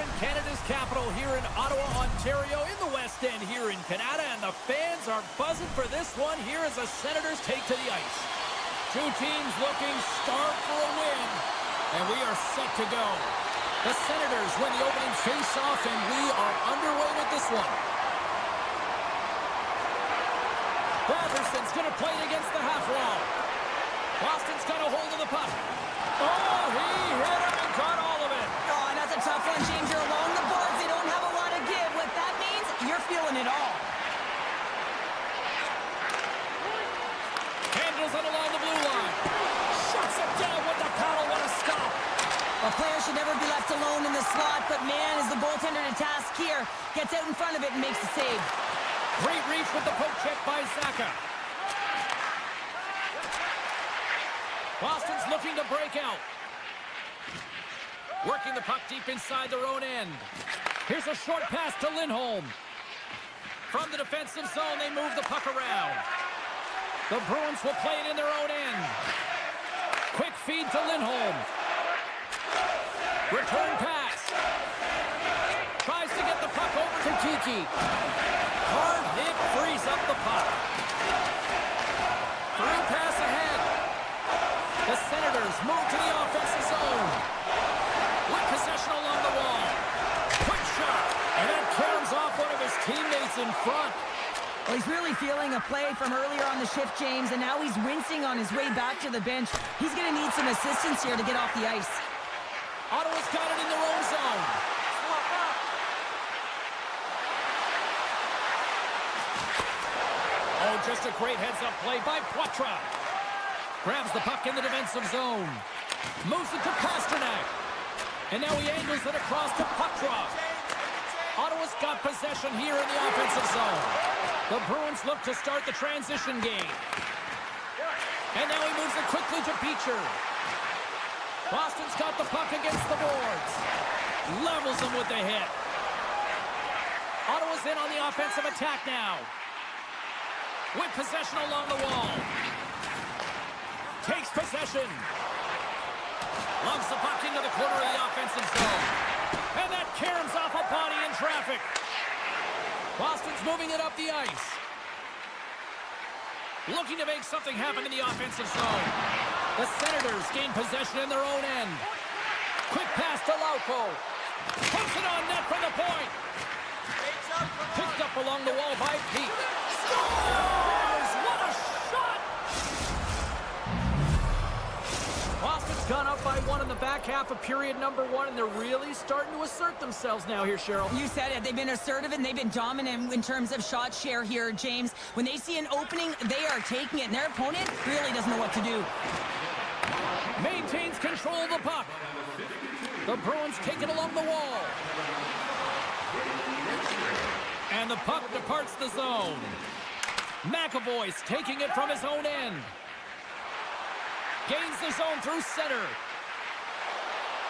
in Canada's capital, here in Ottawa, Ontario, in the West End here in Canada, and the fans are buzzing for this one here as the Senators take to the ice. Two teams looking starved for a win, and we are set to go. The Senators win the opening face-off, and we are underway with this one. Robertson's going to play it against the half wall. Boston's got a hold of the puck. Oh, he hit him and caught all of it. Oh, and that's a tough one, James. You're along the boards. They don't have a lot of give. What that means, you're feeling it all. Handles it along the blue line. Shuts it down with the paddle. What a stop. A player should never be left alone in the slot, but man, is the goaltender to task here. Gets out in front of it and makes the save. Great reach with the poke check by Zacha. Boston's looking to break out. Working the puck deep inside their own end. Here's a short pass to Lindholm. From the defensive zone, they move the puck around. The Bruins will play it in their own end. Quick feed to Lindholm. Return pass. Tries to get the puck over to Kiki. Hard hit frees up the puck. Through pass ahead. The Senators move to the offensive zone. With possession along the wall. Quick shot. And that caroms off one of his teammates in front. Well, he's really feeling a play from earlier on the shift, James, and now he's wincing on his way back to the bench. He's going to need some assistance here to get off the ice. Ottawa's got it in their own zone. Oh, just a great heads-up play by Poitras. Grabs the puck in the defensive zone. Moves it to Pastrnak. And now he angles it across to Poitras. Ottawa's got possession here in the offensive zone. The Bruins look to start the transition game. And now he moves it quickly to Beecher. Boston's got the puck against the boards. Levels them with the hit. Ottawa's in on the offensive attack now. With possession along the wall. Takes possession. Loves the puck into the corner of the offensive zone. And that caroms off a body in traffic. Boston's moving it up the ice. Looking to make something happen in the offensive zone. The Senators gain possession in their own end. Quick pass to Lauko. Puts it on net from the point. Picked up along the wall by Pete. Scores! What a shot! Boston's gone up by one in the back half of period number one, and they're really starting to assert themselves now here, Cheryl. You said it. They've been assertive and they've been dominant in terms of shot share here, James. When they see an opening, they are taking it, and their opponent really doesn't know what to do. Maintains control of the puck. The Bruins take it along the wall. And the puck departs the zone. McAvoy's taking it from his own end. Gains the zone through center.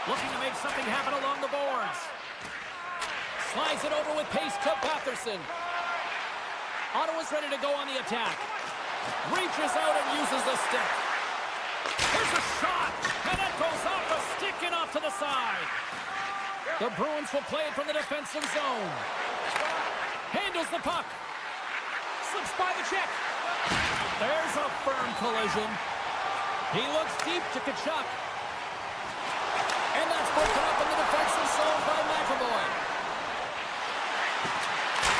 Looking to make something happen along the boards. Slides it over with pace to Batherson. Ottawa's ready to go on the attack. Reaches out and uses the stick. Here's a shot, and it goes off the stick and off to the side. The Bruins will play it from the defensive zone. Handles the puck. Slips by the check. There's a firm collision. He looks deep to Tkachuk. And that's broken up in the defensive zone by McAvoy.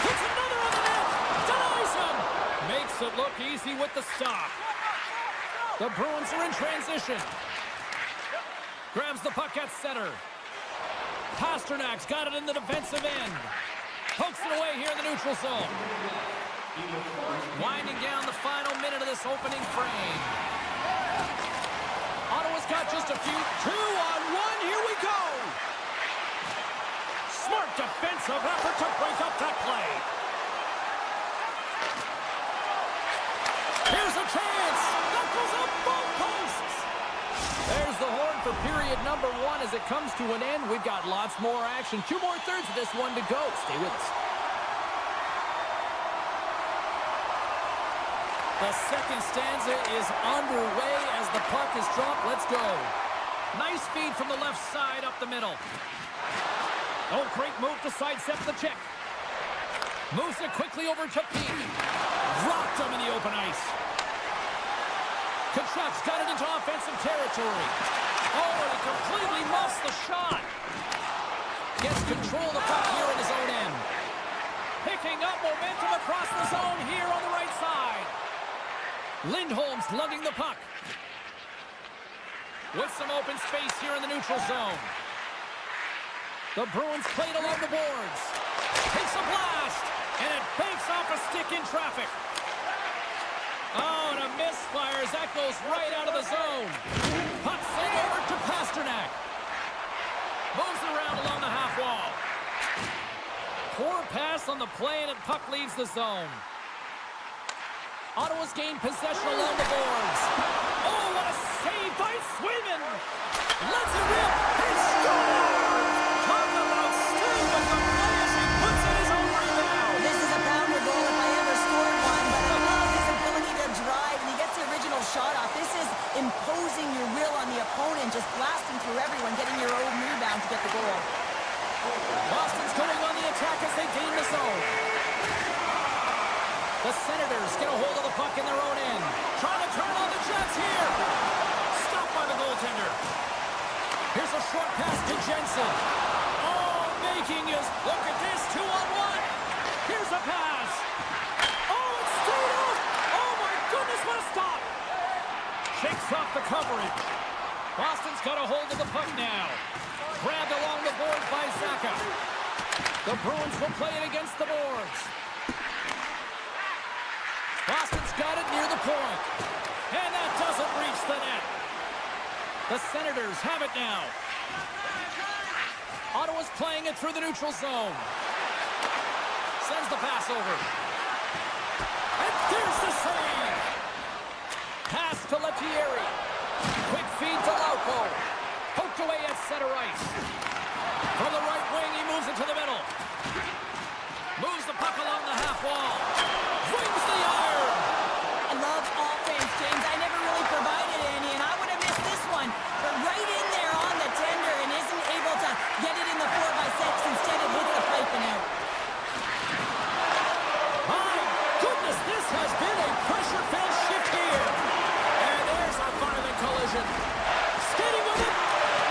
Puts another on the net. Denies him. Makes it look easy with the stop. The Bruins are in transition. Grabs the puck at center. Pasternak's got it in the defensive end. Pokes it away here in the neutral zone. Winding down the final minute of this opening frame. Ottawa's got just a few. 2-on-1. Here we go. Smart defensive effort to break up that play. Here's a chance. Knuckles up both posts. There's the horn for period number one. As it comes to an end, we've got lots more action. 2 more thirds of this one to go. Stay with us. The second stanza is underway as the puck is dropped. Let's go. Nice feed from the left side up the middle. Oh, great move to sidestep the check. Moves it quickly over to Peak. Dropped him in the open ice. Kachuk's got it into offensive territory. Oh, and he completely muffs the shot. Gets control of the puck here in his own end. Picking up momentum across the zone here on the right side. Lindholm's lugging the puck. With some open space here in the neutral zone. The Bruins played along the boards. Takes a blast. And it banks off a stick in traffic. Oh, and a misfires. That goes right out of the zone. Puck sent over to Pasternak. Moves it around along the half wall. Poor pass on the play, and the puck leaves the zone. Ottawa's gained possession along the boards. Oh, what a save by Swayman. Lets it rip. He scores! Talk about string with the play as he puts in his own rebound. This is a pounder goal if I ever scored one, but I love his ability to drive, and he gets the original shot off. This is imposing your will on the opponent, just blasting through everyone, getting your own rebound to get the goal. Boston's going on the attack as they gain the zone. The Senators get a hold of the puck in their own end. Trying to turn on the Jets here. Stopped by the goaltender. Here's a short pass to Jensen. Oh, making his... Look at this, 2-on-1. Here's a pass. Oh, it's stayed out. Oh, my goodness, what a stop. Shakes off the coverage. Boston's got a hold of the puck now. Grabbed along the boards by Zacha. The Bruins will play it against the boards. Boston's got it near the point. And that doesn't reach the net. The Senators have it now. Ottawa's playing it through the neutral zone. Sends the pass over. And there's the save. Pass to Lettieri. Quick feed to Lauko. Poked away at center ice. From the right wing, he moves it to the middle. Moves the puck along the half wall. Wings the iron. I love offense, James. I never really provided any, and I would have missed this one. But right in there on the tender and isn't able to get it in the 4x6. Instead, it hits the pipe and out. My goodness, this has been a pressure-filled shift here. And there's a violent collision. Skating with it.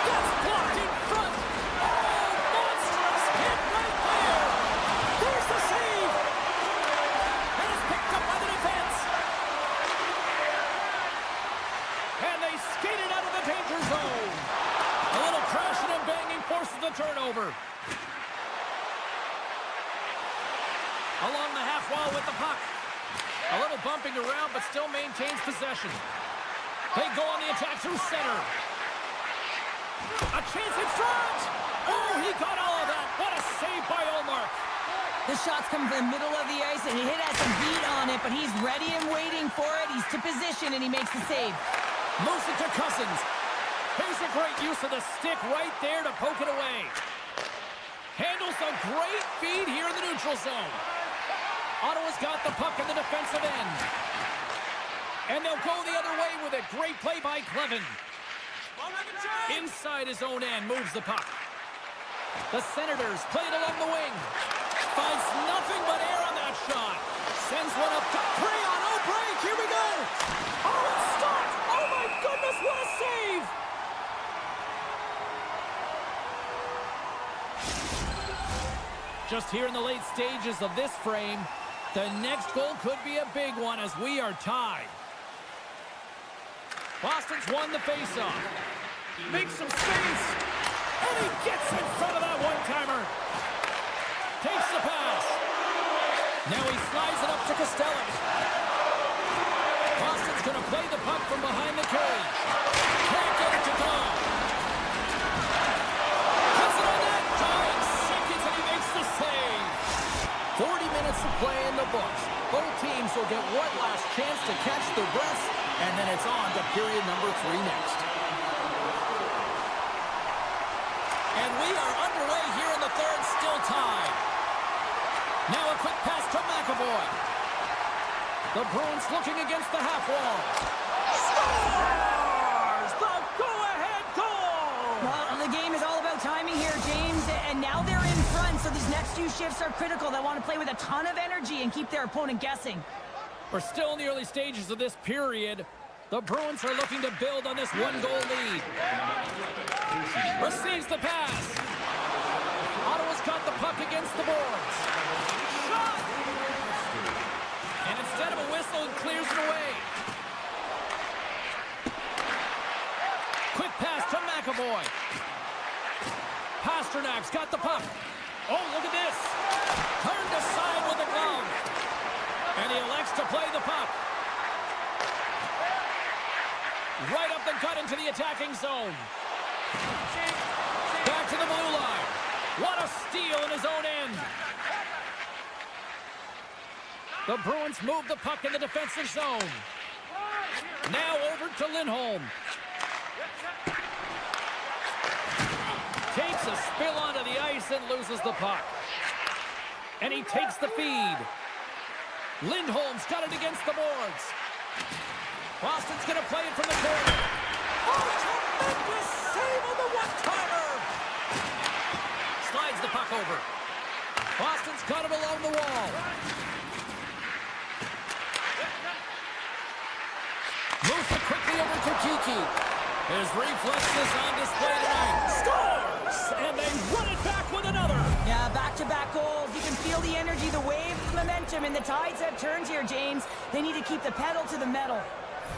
That's blocked in front. Oh, monstrous hit right there. There's the save. And it's picked up by the defense. And they skated out of the danger zone. A little crashing and banging forces the turnover. Along the half wall with the puck. A little bumping around, but still maintains possession. They go on the attack through center. A chance in front! Oh, he got all of that. What a save by Ullmark. The shots come from the middle of the ice, and he has some heat on it, but he's ready and waiting for it. He's to position, and he makes the save. Moves it to Cousins. Here's a great use of the stick right there to poke it away. Handles a great feed here in the neutral zone. Ottawa's got the puck in the defensive end. And they'll go the other way with it. Great play by Clevin. Inside his own end, moves the puck. The Senators play it along the wing. Finds nothing but air on that shot. Sends one up to Prion. Oh, break. Here we go. Oh, it's stopped. Oh, my goodness. What a save. Just here in the late stages of this frame, the next goal could be a big one as we are tied. Boston's won the faceoff. Makes some space. And he gets in front of that one-timer. Takes the pass. Now he slides it up to Costello. Boston's going to play the puck from behind the cage. Can't get it to go. Puts it on that. 9 seconds and he makes the save. 40 minutes of play in the books. Both teams will get one last chance to catch their breaths, and then it's on to period number 3 next. And we are underway here in the third, still tied. Now a quick pass to McAvoy. The Bruins looking against the half wall. Scores! The go-ahead goal! Well, the game is all about timing here, James, and now they're in 1, so these next few shifts are critical. They want to play with a ton of energy and keep their opponent guessing. We're still in the early stages of this period. The Bruins are looking to build on this one-goal lead. Receives the pass. Ottawa's got the puck against the boards. Shot! And instead of a whistle, it clears it away. Quick pass to McAvoy. Pasternak's got the puck. Oh, look at this. Turned aside with the glove. And he elects to play the puck. Right up the gut into the attacking zone. Back to the blue line. What a steal in his own end. The Bruins move the puck in the defensive zone. Now over to Lindholm. Takes a spill onto the ice and loses the puck. And he takes the feed. Lindholm's got it against the boards. Boston's going to play it from the corner. Oh, tremendous save on the one-timer. Slides the puck over. Boston's got it along the wall. Moves it quickly over to Kiki. His reflexes on display tonight. Scores! And they run it back with another. Yeah, back-to-back goals. You can feel the energy, the wave, the momentum, and the tides have turned here, James. They need to keep the pedal to the metal.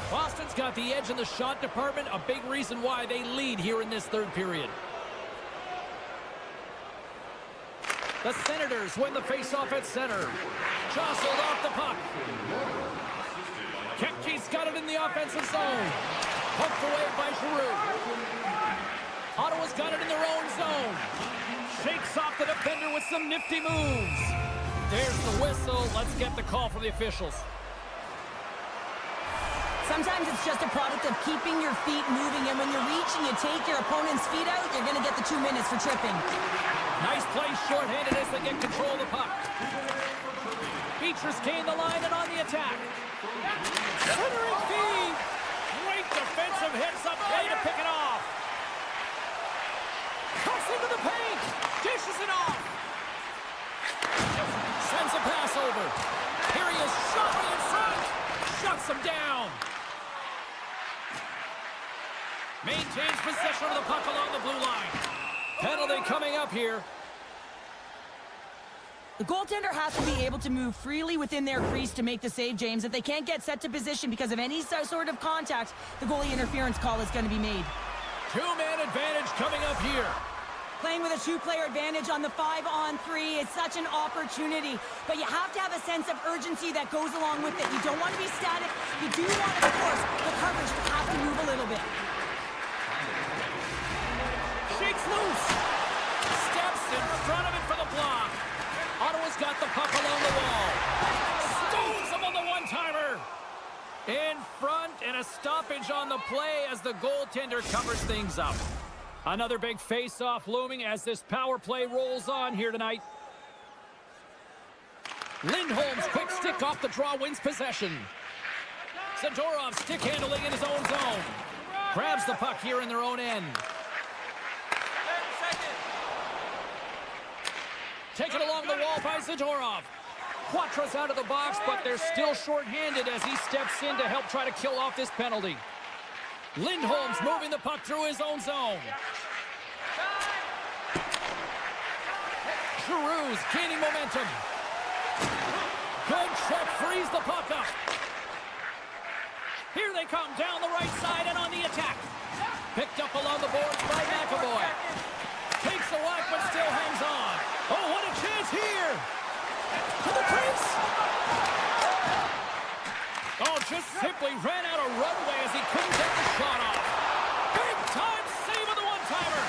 Boston's got the edge in the shot department, a big reason why they lead here in this third period. The Senators win the faceoff at center. Jostled off the puck. Kepke's got it in the offensive zone. Poked away by Giroux. Ottawa's got it in their own zone. Shakes off the defender with some nifty moves. There's the whistle. Let's get the call from the officials. Sometimes it's just a product of keeping your feet moving, and when you reach and you take your opponent's feet out, you're going to get the 2 minutes for tripping. Nice play shorthanded as they get control of the puck. Beatrice gained the line and on the attack. Centering feed. Great defensive heads-up play to pick it off. Cuts into the paint. Dishes it off. Sends a pass over. Here he is, shot in front. Shuts him down. Maintains possession of the puck along the blue line. Penalty coming up here. The goaltender has to be able to move freely within their crease to make the save, James. If they can't get set to position because of any sort of contact, the goalie interference call is going to be made. Two-man advantage coming up here. Playing with a two-player advantage on the 5-on-3 is such an opportunity, but you have to have a sense of urgency that goes along with it. You don't want to be static. You do want, of course, the coverage to have to move a little bit. Shakes loose. Steps in front of it for the block. Ottawa's got the puck along the wall. Stones him on the one-timer. In front, and a stoppage on the play as the goaltender covers things up. Another big face-off looming as this power play rolls on here tonight. Lindholm's quick stick off the draw wins possession. Zadorov stick handling in his own zone. Grabs the puck here in their own end. Taken along the wall by Zadorov. Quatra's out of the box, but they're still short-handed as he steps in to help try to kill off this penalty. Lindholm's moving the puck through his own zone. Giroux's gaining momentum. Good check, frees the puck up. Here they come down the right side and on the attack. Picked up along the boards by McAvoy. Takes the whack but still hangs on. Oh, what a chance here! To the crease! Oh, just simply ran out of runway as he couldn't get the shot off. Big time save of the one-timer.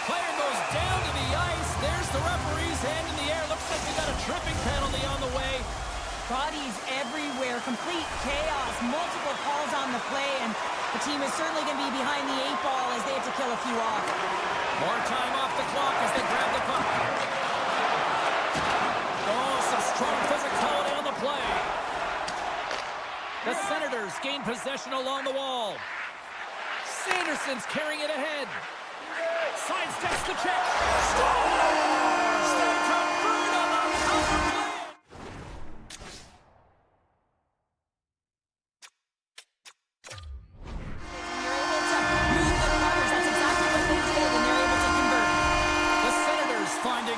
Player goes down to the ice. There's the referee's hand in the air. Looks like we got a tripping penalty on the way. Bodies everywhere, complete chaos, multiple calls on the play, and the team is certainly going to be behind the 8 ball as they have to kill a few off. More time off the clock as they grab the puck. Oh, some strong physicality on the play. The Senators gain possession along the wall. Sanderson's carrying it ahead. Sidesteps the check. Scores!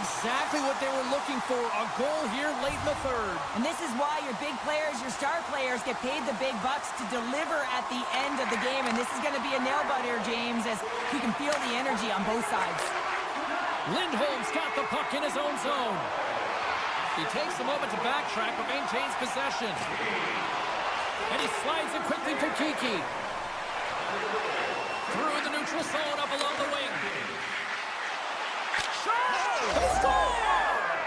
exactly what they were looking for, a goal here late in the third. And this is why your big players, your star players, get paid the big bucks to deliver at the end of the game. And this is going to be a nail-biter, James, as you can feel the energy on both sides. Lindholm's got the puck in his own zone. He takes a moment to backtrack but maintains possession. And he slides it quickly to Kiki. Through the neutral zone up along the wing. They score!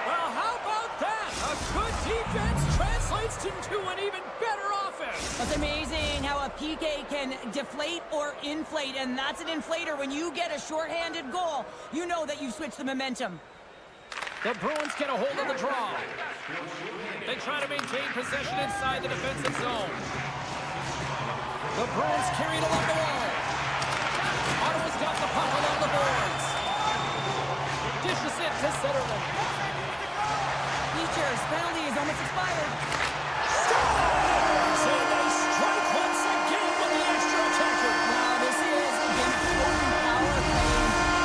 Well, how about that? A good defense translates into an even better offense. It's amazing how a PK can deflate or inflate, and that's an inflator. When you get a shorthanded goal, you know that you've switched the momentum. The Bruins get a hold of the draw. They try to maintain possession inside the defensive zone. The Bruins carry it along the wall. Ottawa's got the puck along the boards. Dishes it to Zetterlund. Features penalty is almost expired. So they strike once again with the extra attacker. Now this is an important power play.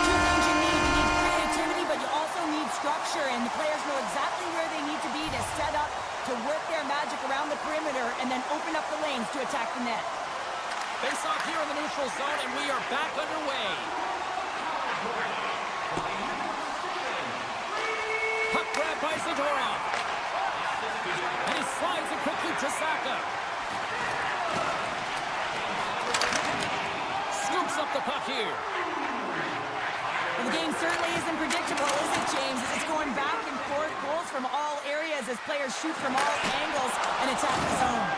Two things you need. You need creativity, but you also need structure. And the players know exactly where they need to be to set up, to work their magic around the perimeter, and then open up the lanes to attack the net. Face off here in the neutral zone, and we are back underway. Puck grab by Zadorov. And he slides it quickly to Saka. Scoops up the puck here. Well, the game certainly isn't predictable, is it, James? It's going back and forth, goals from all areas as players shoot from all angles and attack the zone.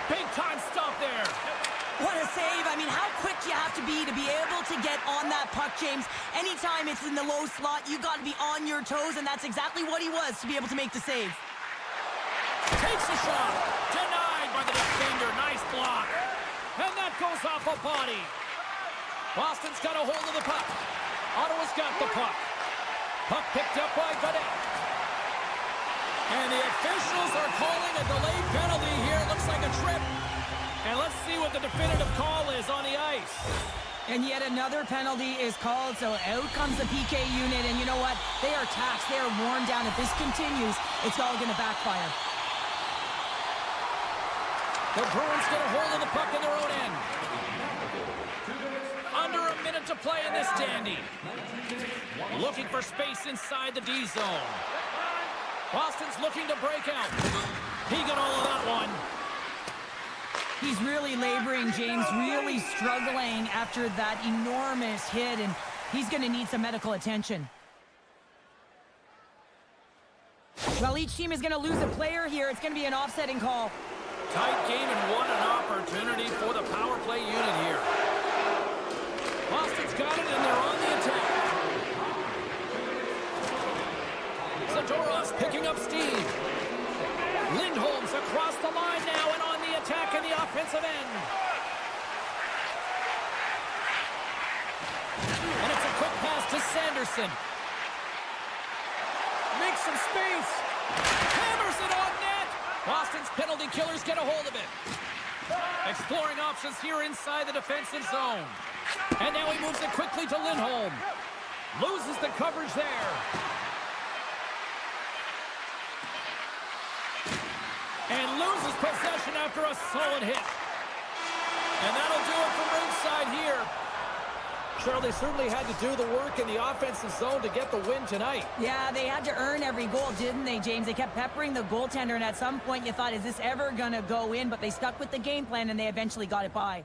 Big time stop there. What a save. I mean, how quick you have to be able to get on that puck, James. Anytime it's in the low slot, you got to be on your toes, and that's exactly what he was to be able to make the save. Takes a shot. Denied by the defender. Nice block. And that goes off a body. Boston's got a hold of the puck. Ottawa's got the puck. Puck picked up by Godet. And the officials are calling a delayed penalty here. Looks like a trip. And let's see what the definitive call is on the ice. And yet another penalty is called, so out comes the PK unit. And you know what? They are taxed. They are worn down. If this continues, it's all going to backfire. The Bruins get a hold of the puck in their own end. Under a minute to play in this dandy. Looking for space inside the D zone. Boston's looking to break out. He got all of that one. He's really laboring, James, really struggling after that enormous hit, and he's going to need some medical attention. Well, each team is going to lose a player here. It's going to be an offsetting call. Tight game and what an opportunity for the power play unit here. Boston's got it, and they're on the attack. Zadorov's picking up steam. Lindholm's across the line now and on the attack in the offensive end. And it's a quick pass to Sanderson. Makes some space. Hammers it on net. Boston's penalty killers get a hold of it. Exploring options here inside the defensive zone. And now he moves it quickly to Lindholm. Loses the coverage there. And loses possession after a solid hit. And that'll do it from ringside here. Cheryl, they certainly had to do the work in the offensive zone to get the win tonight. Yeah, they had to earn every goal, didn't they, James? They kept peppering the goaltender, and at some point you thought, is this ever going to go in? But they stuck with the game plan, and they eventually got it by.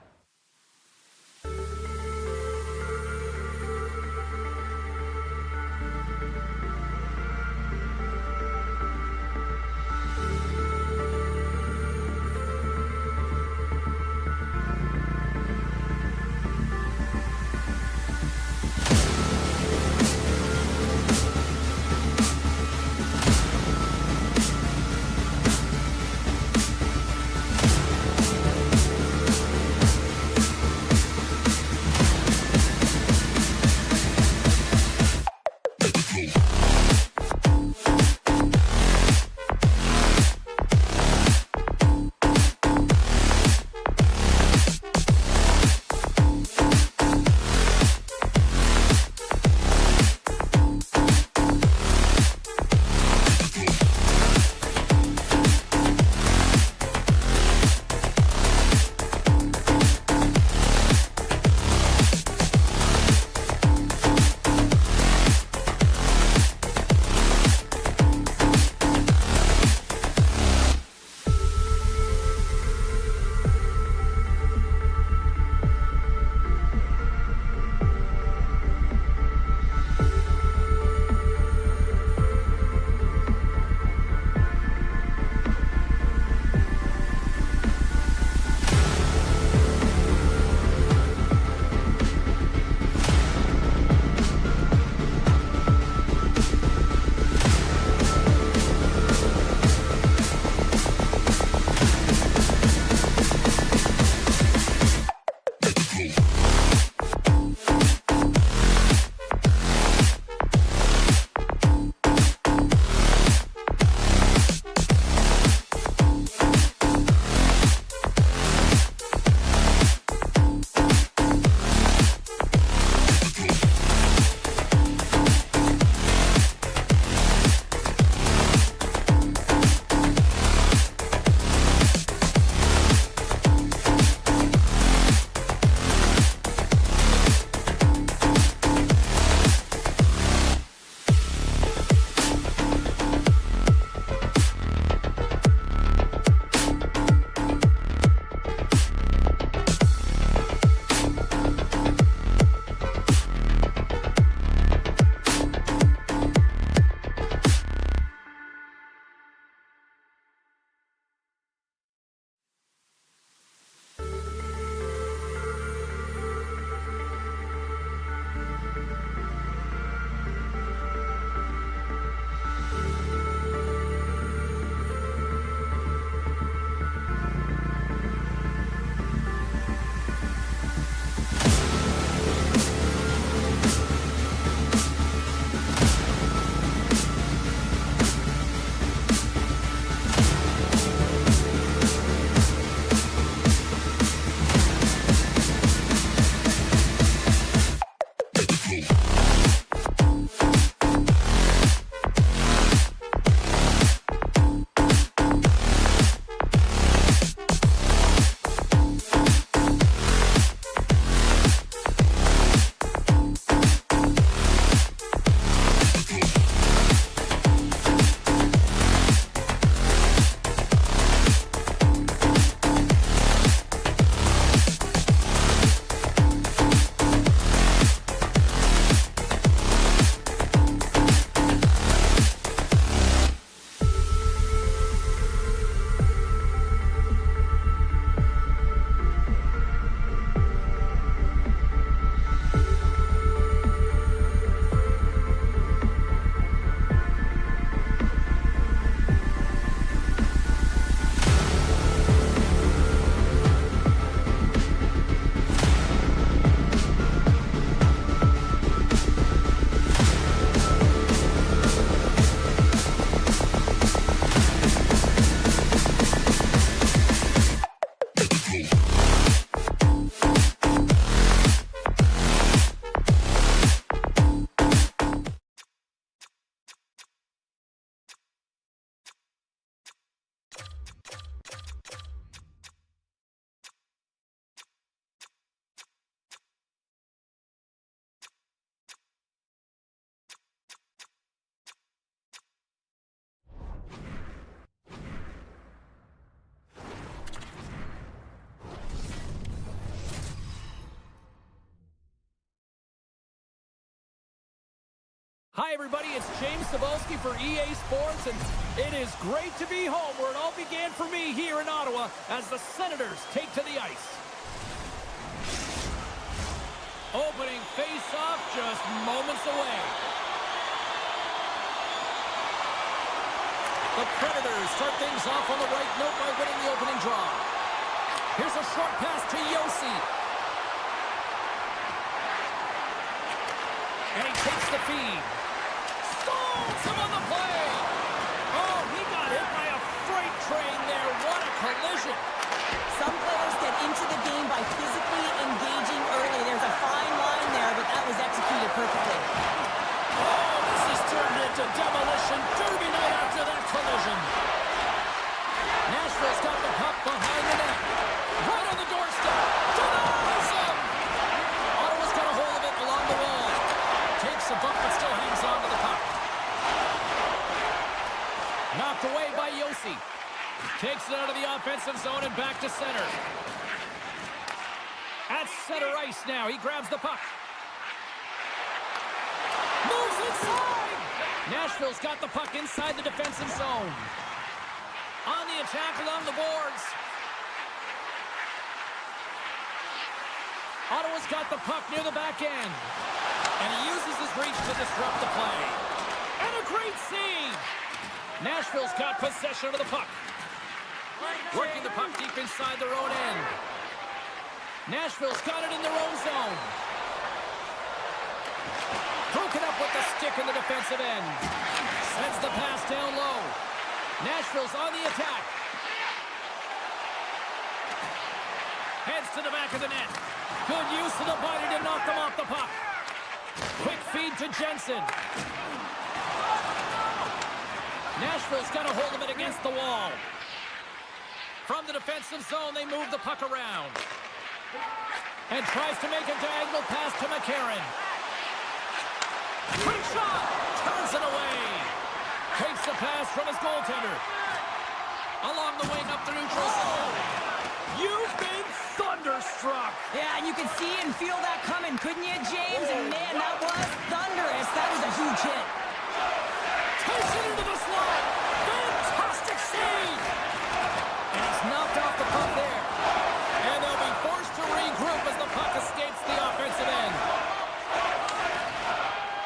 Hi, everybody. It's James Cebulski for EA Sports, and it is great to be home where it all began for me here in Ottawa as the Senators take to the ice. Opening face-off just moments away. The Predators start things off on the right note by winning the opening draw. Here's a short pass to Josi. And he takes the feed. Stalls him on the play. Oh, he got hit by a freight train there. What a collision. Some players get into the game by physically engaging early. There's a fine line there, but that was executed perfectly. Oh, this has turned into demolition derby night after that collision. Nashville's got the puck behind the net. Right on the doorstep. Denies him. Ottawa's got a hold of it along the wall. Takes a bump but still hangs on to the puck. Knocked away by Josi. Takes it out of the offensive zone and back to center. At center ice now. He grabs the puck. Moves inside. Nashville's got the puck inside the defensive zone. On the attack along the boards. Ottawa's got the puck near the back end. And he uses his reach to disrupt the play. And a great save. Nashville's got possession of the puck. Working the puck deep inside their own end. Nashville's got it in their own zone. Broken up with the stick in the defensive end. Sends the pass down low. Nashville's on the attack. Heads to the back of the net. Good use of the body to knock them off the puck. Quick feed to Jensen. Nashville's got a hold of it against the wall. From the defensive zone, they move the puck around. And tries to make a diagonal pass to McCarron. Quick shot! Turns it away. Takes the pass from his goaltender. Along the wing up the neutral zone. You've been thunderstruck. Yeah, and you can see and feel that coming, couldn't you, James? And man, that was thunderous. That was a huge hit. Takes it into the slot. Fantastic save. And it's knocked off the puck there. And they'll be forced to regroup as the puck escapes the offensive end.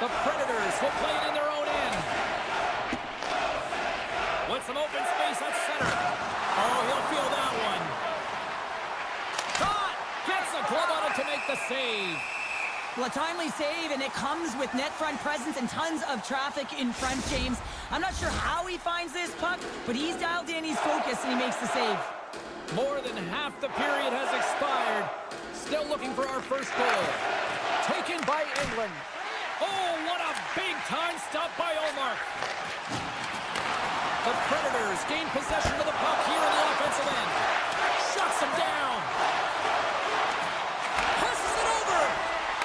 The Predators will play it in their own end. With some open space at center. Oh, he'll feel that one. Caught! Gets a glove on it to make the save. Well, a timely save, and it comes with net front presence and tons of traffic in front, James. I'm not sure how he finds this puck, but he's dialed in, he's focused, and he makes the save. More than half the period has expired. Still looking for our first goal. Taken by England. Oh, what a big-time stop by Olmark. The Predators gain possession of the puck here in the offensive end. Shuts him down. Passes it over.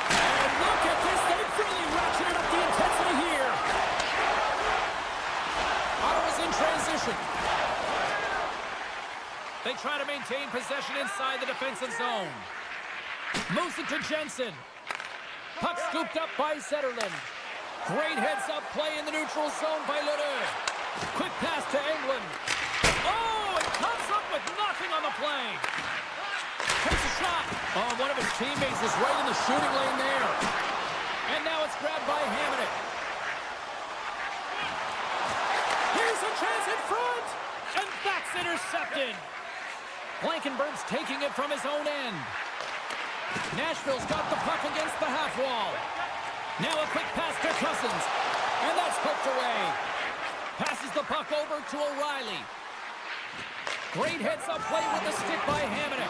And look at this. They've really ratcheted up the intensity here. Ottawa's in transition. They try to maintain possession inside the defensive zone. Moves it to Jensen. Puck scooped up by Zetterlund. Great heads-up play in the neutral zone by Lheureux. Quick pass to England. Oh, it comes up with nothing on the play. Takes a shot. Oh, one of his teammates is right in the shooting lane there. And now it's grabbed by Hamonic. Here's a chance in front. And that's intercepted. Blankenberg's taking it from his own end. Nashville's got the puck against the half wall. Now a quick pass to Cousins. And that's poked away. Passes the puck over to O'Reilly. Great heads-up play with the stick by Hamonic.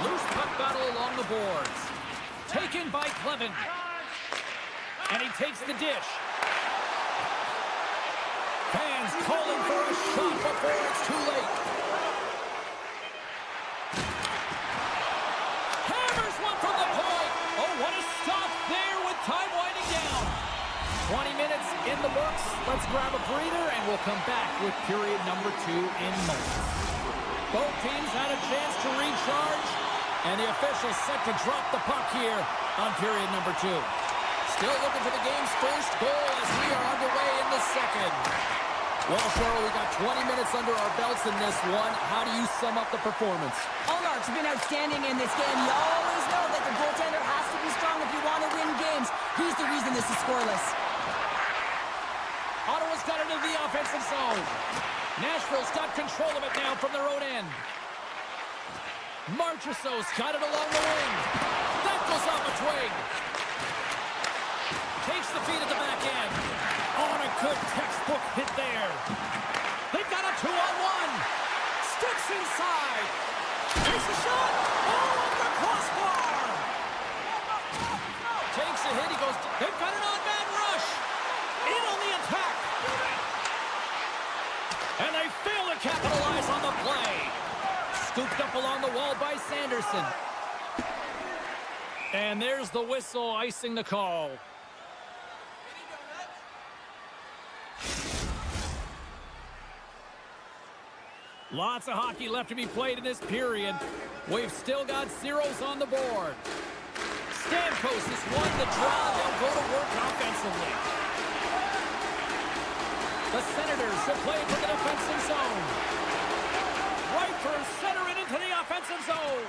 Loose puck battle along the boards. Taken by Clevin. And he takes the dish. Fans calling for a shot before it's too late. Hammers one from the point. Oh, what a stop there with time winding down. 20 minutes in the books. Let's grab a breather, and we'll come back with period number 2 in moments. Both teams had a chance to recharge, and the officials set to drop the puck here on period number 2. Still looking for the game's first goal as we are underway in the second. Well, Cheryl, we got 20 minutes under our belts in this one. How do you sum up the performance? Allmark's been outstanding in this game. You always know that your goaltender has to be strong if you want to win games. He's the reason this is scoreless. Ottawa's got it into the offensive zone. Nashville's got control of it now from their own end. Marchessault's got it along the wing. That goes off a twig. Takes the feed at the back end. On a good textbook hit there. They've got a 2-on-1. Sticks inside. Takes a shot. Oh, on the crossbar. Takes a hit. He goes. They've got an on-man rush. In on the attack. And they fail to capitalize on the play. Scooped up along the wall by Sanderson. And there's the whistle icing the call. Lots of hockey left to be played in this period. We've still got zeros on the board. Stamkos has won the draw. They'll go to work offensively. The Senators should play from the defensive zone. Right first, center it into the offensive zone.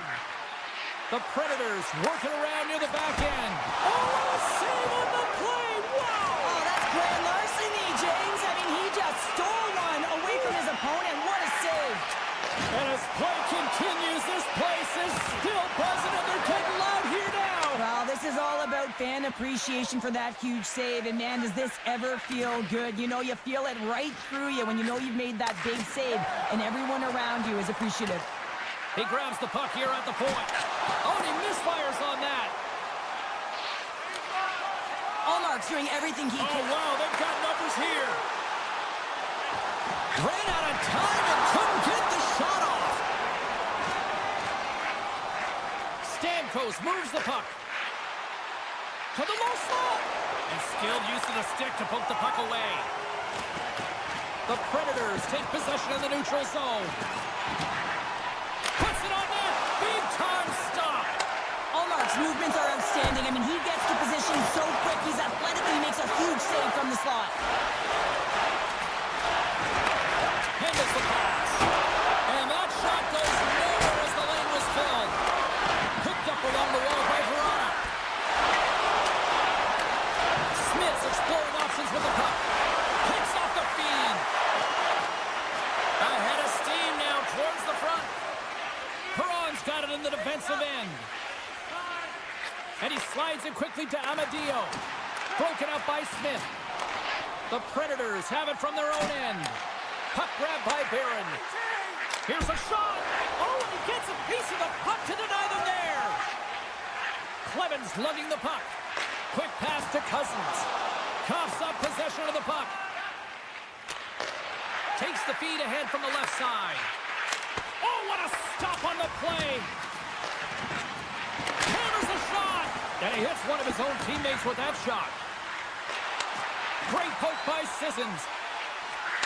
The Predators working around near the back end. Oh, a save on the play! Wow! Oh, that's grand larceny, James. I mean, he just stole one away from his opponent. What a save. And as play continues, this place is still buzzing, and they're getting loud here now. Well, this is all about fan appreciation for that huge save. And, man, does this ever feel good? You know, you feel it right through you when you know you've made that big save, and everyone around you is appreciative. He grabs the puck here at the point. Oh, and he misfires on that. Allmark's doing everything he can. Oh, wow, they've got numbers here. Ran out of time and couldn't get the shot off. Stamkos moves the puck to the low slot. And skilled use of the stick to poke the puck away. The Predators take possession in the neutral zone. Puts it on net. Big time stop. Allmark's movements are outstanding. I mean, he gets to position so quick. He's athletic and he makes a huge save from the slot. Handles the pass. And that shot goes nowhere as the lane was filled. Picked up along the wall by Verona. Smith's exploring options with the puck. Picks off the feed. Ahead of steam now towards the front. Perron's got it in the defensive end. And he slides it quickly to Amadio. Broken up by Smith. The Predators have it from their own end. Puck grab by Barron. Here's a shot. Oh, and he gets a piece of the puck to deny them there. Clevens lugging the puck. Quick pass to Cousins. Coughs up possession of the puck. Takes the feed ahead from the left side. Oh, what a stop on the play. Hammers a shot. And he hits one of his own teammates with that shot. Great poke by Sissons.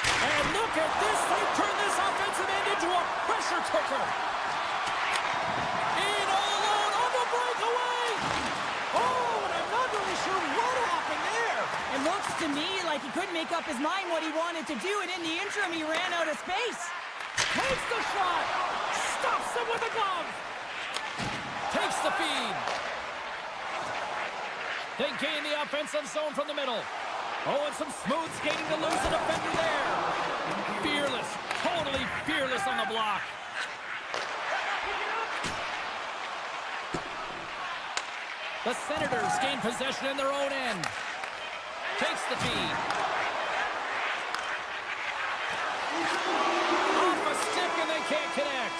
And look at this. They turn this offensive end into a pressure cooker. In all alone on the breakaway. Oh, and I'm not really sure what happened there. It looks to me like he couldn't make up his mind what he wanted to do, and in the interim, he ran out of space. Takes the shot. Stops him with a glove. Takes the feed. They gain the offensive zone from the middle. Oh, and some smooth skating to lose the defender there. Fearless. Totally fearless on the block. The Senators gain possession in their own end. Takes the feed. Off a stick and they can't connect.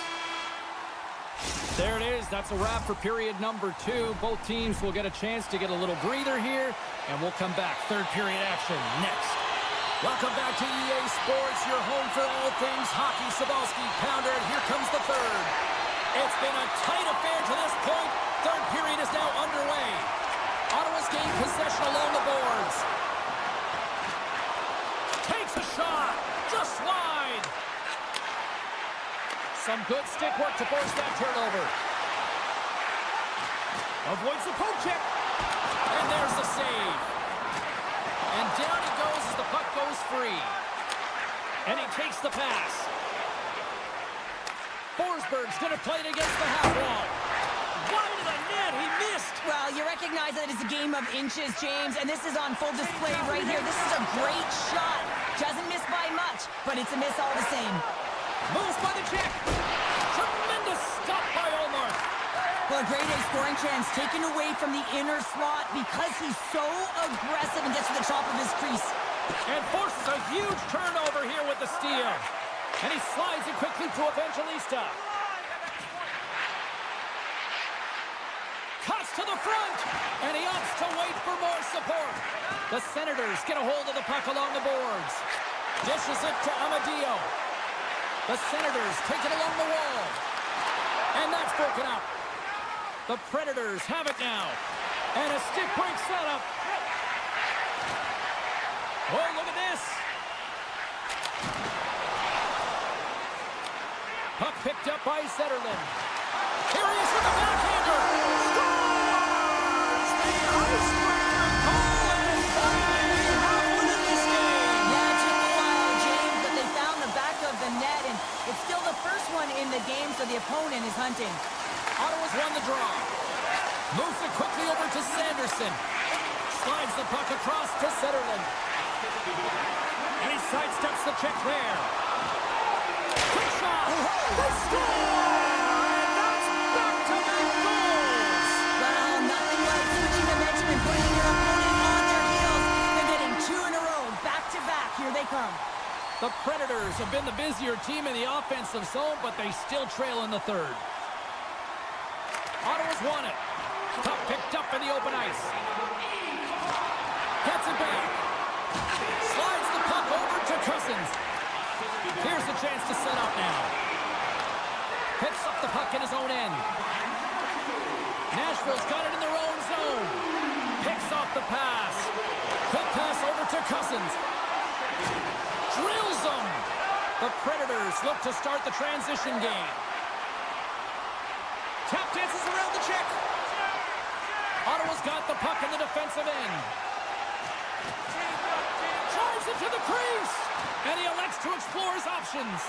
There it is. That's a wrap for period number 2. Both teams will get a chance to get a little breather here, and we'll come back. Third period action next. Welcome back to EA Sports, your home for all things hockey. Cybulski, Pounder, and here comes the third. It's been a tight affair to this point. Third period is now underway. Ottawa's gained possession along the boards. Takes a shot. Just wide. Some good stick work to force that turnover. Avoids the poke check. And there's the save. And down he goes as the puck goes free. And he takes the pass. Forsberg's going to play it against the half wall. Wide of the net, he missed. Well, you recognize that it's a game of inches, James, and this is on full display right here. This is a great shot. Doesn't miss by much, but it's a miss all the same. Moves by the Czech. Tremendous stop by Omar. Well, a grade A scoring chance taken away from the inner slot because he's so aggressive and gets to the top of his crease. And forces a huge turnover here with the steal. And he slides it quickly to Evangelista. Cuts to the front, and he opts to wait for more support. The Senators get a hold of the puck along the boards. Dishes it to Amadio. The Senators take it along the wall. And that's broken up. The Predators have it now. And a stick break setup. Oh, look at this. Puck picked up by Zetterlund. Here he is with the backhander. Scores! The Icebreaker goal, and finally we have one in this game. Yeah, it took a while, James, but they found the back of the net, and it's still the first one in the game, so the opponent is hunting. Ottawa's won the draw. Moves it quickly over to Sanderson. Slides the puck across to Zetterlund. And he sidesteps the check there. Quick shot! They score! And that's back-to-back goals! Well, nothing like switching momentum and putting your opponent on their heels. They're getting two in a row, back-to-back. Here they come. The Predators have been the busier team in the offensive zone, but they still trail in the third. Ottawa's won it. Puck picked up in the open ice. Gets it back. Slides the puck over to Cousins. Here's a chance to set up now. Picks up the puck in his own end. Nashville's got it in their own zone. Picks off the pass. Quick pass over to Cousins. Drills them. The Predators look to start the transition game. Tap dances around the check. Ottawa's got the puck in the defensive end. Drives it to the crease. And he elects to explore his options.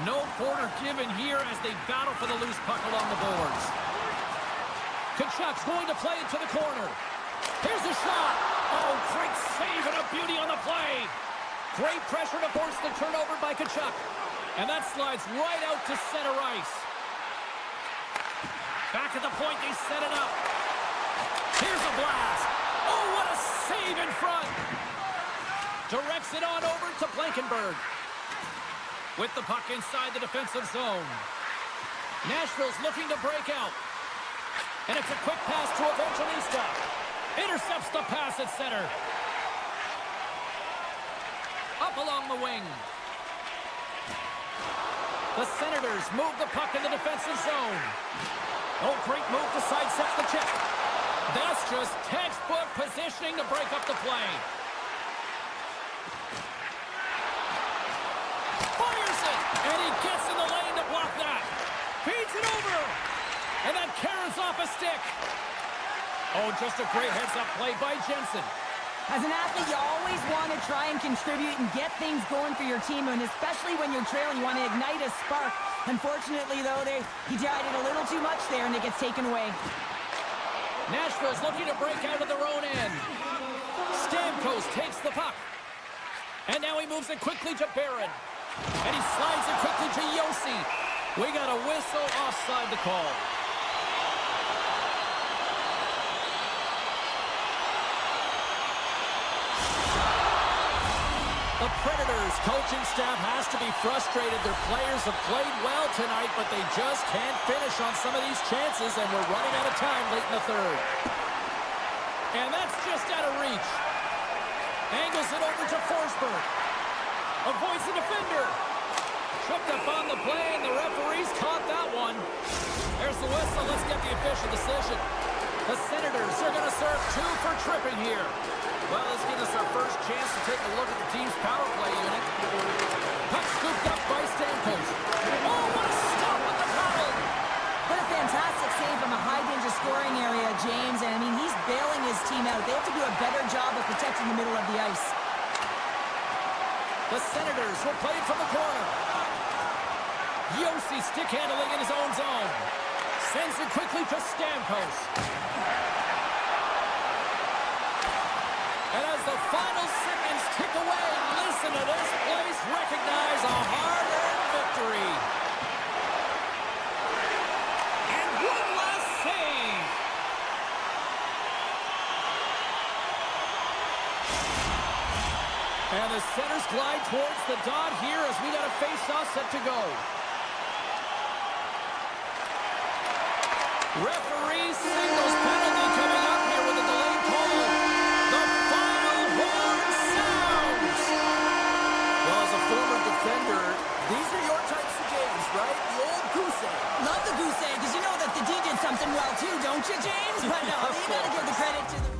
No quarter given here as they battle for the loose puck along the boards. Kachuk's going to play it to the corner. Here's a shot. Oh, great save and a beauty on the play. Great pressure to force the turnover by Kachuk. And that slides right out to center ice. Back at the point, they set it up. Here's a blast. Oh, what a save in front. Directs it on over to Blankenberg. With the puck inside the defensive zone. Nashville's looking to break out. And it's a quick pass to Evangelista. Intercepts the pass at center. Up along the wing. The Senators move the puck in the defensive zone. Oh, great move to sidestep the check. That's just textbook positioning to break up the play. Fires it! And he gets in the lane to block that. Feeds it over. And that carries off a stick. Oh, just a great heads-up play by Jensen. As an athlete, you always want to try and contribute and get things going for your team, and especially when you're trailing, you want to ignite a spark. Unfortunately, though, he tried it a little too much there, and it gets taken away. Nashville's looking to break out of their own end. Stamkos takes the puck. And now he moves it quickly to Barron. And he slides it quickly to Yossi. We got a whistle offside the call. The Predators coaching staff has to be frustrated. Their players have played well tonight, but they just can't finish on some of these chances, and we're running out of time late in the third. And that's just out of reach. Angles it over to Forsberg. Avoids the defender. Tripped up on the play, and the referees caught that one. There's the whistle. Let's get the official decision. The Senators are going to serve 2 for tripping here. Well, this gives us our first chance to take a look at the team's power play unit. Puck scooped up by Stamkos. Oh, what a stop with the paddle! What a fantastic save from a high-danger scoring area, James, and bailing his team out. They have to do a better job of protecting the middle of the ice. The Senators will play it from the corner. Yossi stick handling in his own zone. Sends it quickly to Stamkos. And as the final seconds tick away, listen to this place recognize a hard-earned victory. And one last save. And the Senators glide towards the dot here as we got a face-off set to go. Referee signals penalty coming up here with a delayed call. The final horn sounds. Well, as a former defender, these are your types of games, right? The old goose egg. Love the goose egg, because you know that the D did something well too, don't you, James? But no, you got to give the credit to the...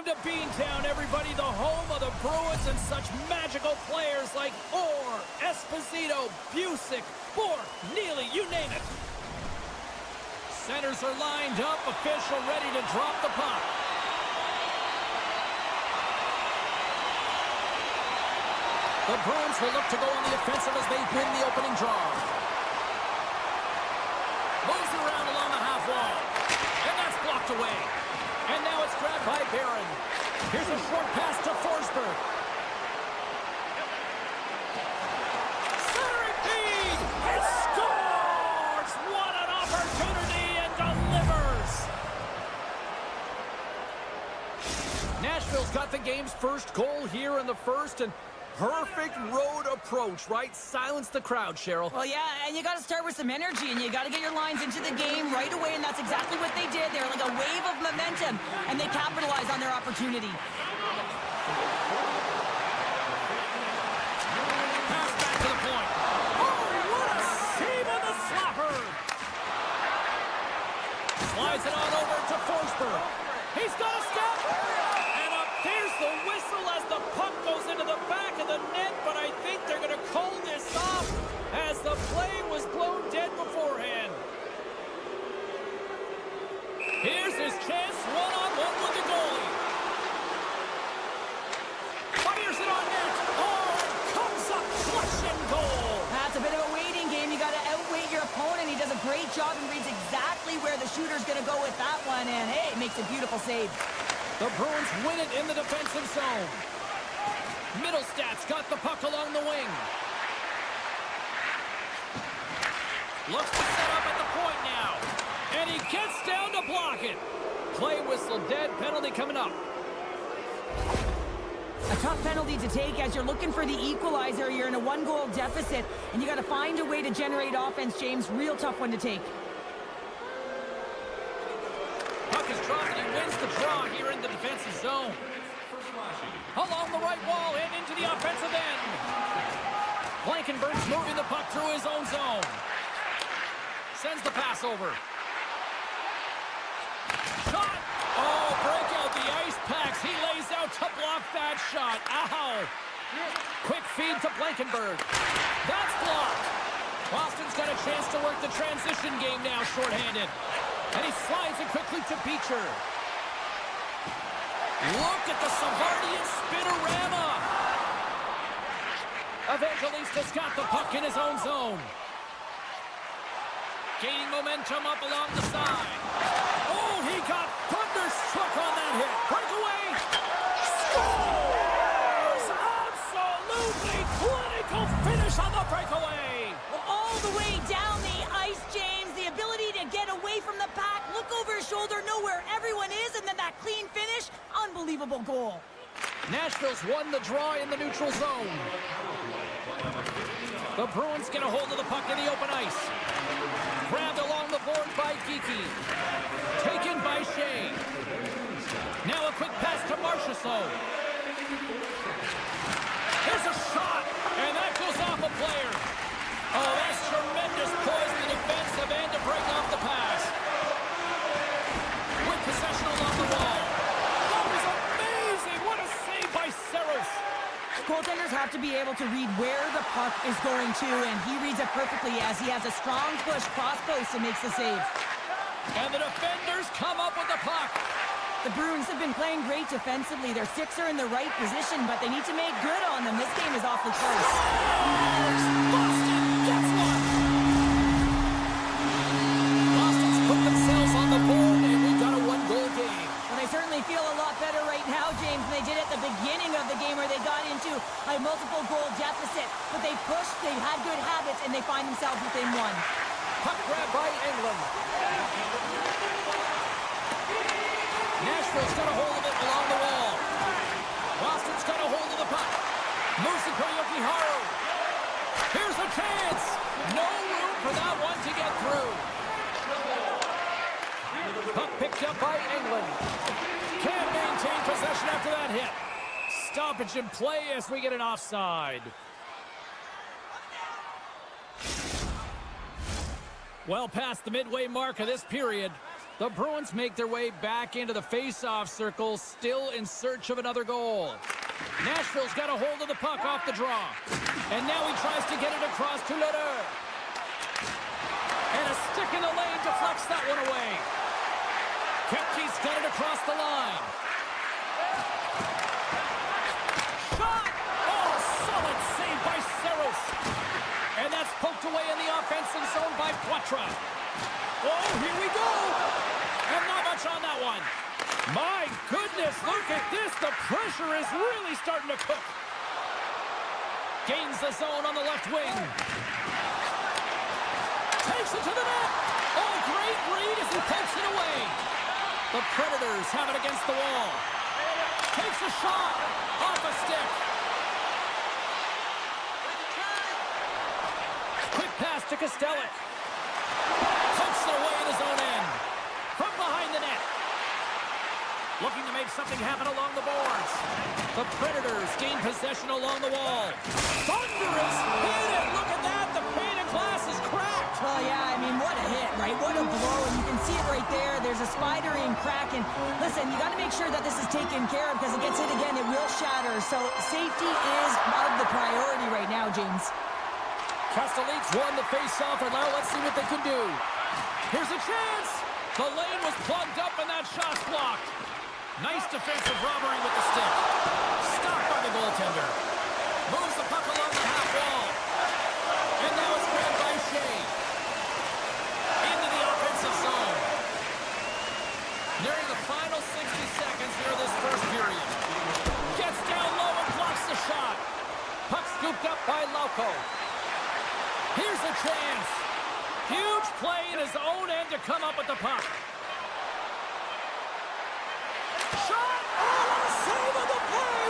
to Beantown, everybody, the home of the Bruins and such magical players like Orr, Esposito, Busick, Bork, Neely, you name it. Centers are lined up, official ready to drop the puck. The Bruins will look to go on the offensive as they win the opening draw. Moves around along the half wall. And that's blocked away. And now it's grabbed by Barron. Here's a short pass to Forsberg. Centering feed! He scores! What an opportunity, and delivers! Nashville's got the game's first goal here in the first, and perfect road approach, right? Silence the crowd, Cheryl. Well, yeah, and you got to start with some energy, and you got to get your lines into the game right away, and that's exactly what they did. They're like a wave of momentum, and they capitalized on their opportunity. Pass back to the point. Oh, what a save on the slapper! Slides it on over to Forsberg. He's got a step! And up there's the whistle as the puck goes into the back of the net, but I think they're going to call this off as the play was blown dead beforehand. Here's his chance, one-on-one with the goalie. Fires it on net. Oh, it comes up flush and goal. That's a bit of a waiting game. You got to outweight your opponent. He does a great job and reads exactly where the shooter's going to go with that one, and hey, makes a beautiful save. The Bruins win it in the defensive zone. Middlestad's got the puck along the wing. Looks to set up at the point now. And he gets down to block it. Play whistle dead, penalty coming up. A tough penalty to take as you're looking for the equalizer. You're in a one-goal deficit, and you got to find a way to generate offense, James. Real tough one to take. Puck is dropped, and he wins the draw here in the defensive zone. Along the right wall and into the offensive end. Blankenberg's moving the puck through his own zone. Sends the pass over. Shot! Oh, break out the ice packs. He lays out to block that shot. Ow! Quick feed to Blankenberg. That's blocked. Boston's got a chance to work the transition game now, shorthanded. And he slides it quickly to Beecher. Look at the Savardian spinorama. Evangelista's got the puck in his own zone. Gaining momentum up along the side. Oh, he got thunderstruck on that hit. Breakaway. Scores! Absolutely clinical finish on the breakaway. Well, all the way down the ice, James. The ability to get away from the pack, look over his shoulder, know where everyone is, and then that clean finish. Unbelievable goal. Nashville's won the draw in the neutral zone. The Bruins get a hold of the puck in the open ice. Grabbed along the board by Geekie. Taken by Shea. Now a quick pass to Marchessault. Here's a shot, and that goes off a player. Oh, that's tremendous poise in the defensive end to break off the pass. With possession along the wall. That was amazing! What a save by Saros. Goaltenders have to be able to read where the puck is going to, and he reads it perfectly as he has a strong push cross post and makes the save. And the defenders come up with the puck. The Bruins have been playing great defensively. Their sticks are in the right position, but they need to make good on them. This game is awfully close. Boston gets one. Boston's put themselves on the board, and we've got a one-goal game. Well, they certainly feel a lot better right now, James, than they did at the beginning of the game where they got into a multiple-goal deficit. But they pushed, they had good habits, and they find themselves within one. Puck grab by England. Nashville's got a hold of it along the wall. Boston's got a hold of the puck. Moves to Koyoki-Haru. Here's a chance. No room for that one to get through. Puck picked up by England. Can't maintain possession after that hit. Stoppage in play as we get an offside. Well past the midway mark of this period. The Bruins make their way back into the face-off circle, still in search of another goal. Nashville's got a hold of the puck off the draw. And now he tries to get it across to Leder. And a stick in the lane deflects that one away. Kepke's got it across the line. Shot! Oh, solid save by Saros. And that's poked away in the offensive zone by Poitras. Oh, here we go! And not much on that one. My goodness, look at this. The pressure is really starting to cook. Gains the zone on the left wing. Takes it to the net. Oh, great read as he pokes it away. The Predators have it against the wall. Takes a shot. Off a stick. Quick pass to Kostelic. Pokes it away in his own end. From behind the net. Looking to make something happen along the boards. The Predators gain possession along the wall. Thunderous hit, and look at that. The pane of glass is cracked. Well, yeah, I mean, what a hit, right? What a blow, and you can see it right there. There's a spider-ring crack, and listen, you got to make sure that this is taken care of because it gets hit again, it will shatter. So safety is of the priority right now, James. Kostelic won the face-off, and now let's see what they can do. Here's a chance. The lane was plugged up, and that shot's blocked. Nice defensive robbery with the stick. Stopped by the goaltender. Moves the puck along the half wall. And now it's grabbed by Shea. Into the offensive zone. Nearing the final 60 seconds here of this first period. Gets down low and blocks the shot. Puck scooped up by Lauko. Here's a chance. Huge play in his own end to come up with the puck. Shot! Oh, save of the play!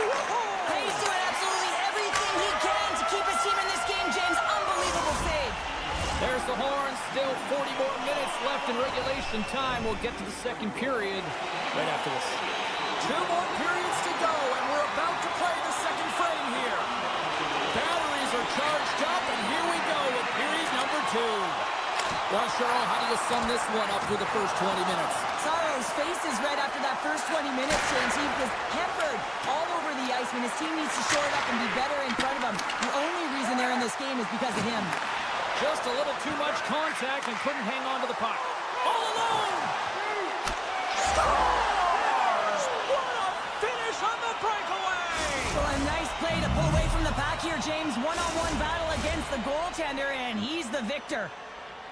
Hey, he's doing absolutely everything he can to keep his team in this game, James. Unbelievable save. There's the horn. Still 40 more minutes left in regulation time. We'll get to the second period right after this. 2 more periods to go, and we're about to play the second frame here. Batteries are charged up, and here we go with period number 2. Well, Cheryl, how do you sum this one up through the first 20 minutes? Saros' face is red after that first 20 minutes, James. He was peppered all over the ice. When his team needs to shore it up and be better in front of him, the only reason they're in this game is because of him. Just a little too much contact and couldn't hang on to the puck. All alone! Scores! What a finish on the breakaway! So a nice play to pull away from the pack here, James. One-on-one battle against the goaltender, and he's the victor.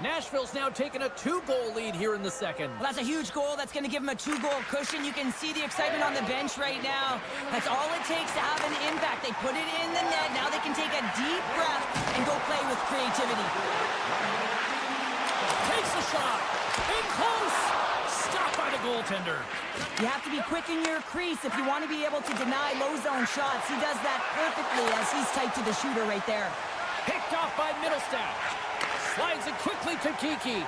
Nashville's now taken a 2-goal lead here in the second. Well, that's a huge goal. That's going to give him a 2-goal cushion. You can see the excitement on the bench right now. That's all it takes to have an impact. They put it in the net. Now they can take a deep breath and go play with creativity. Takes a shot. In close. Stopped by the goaltender. You have to be quick in your crease if you want to be able to deny low-zone shots. He does that perfectly as he's tight to the shooter right there. Picked off by Middlestat. Slides it quickly to Kiki.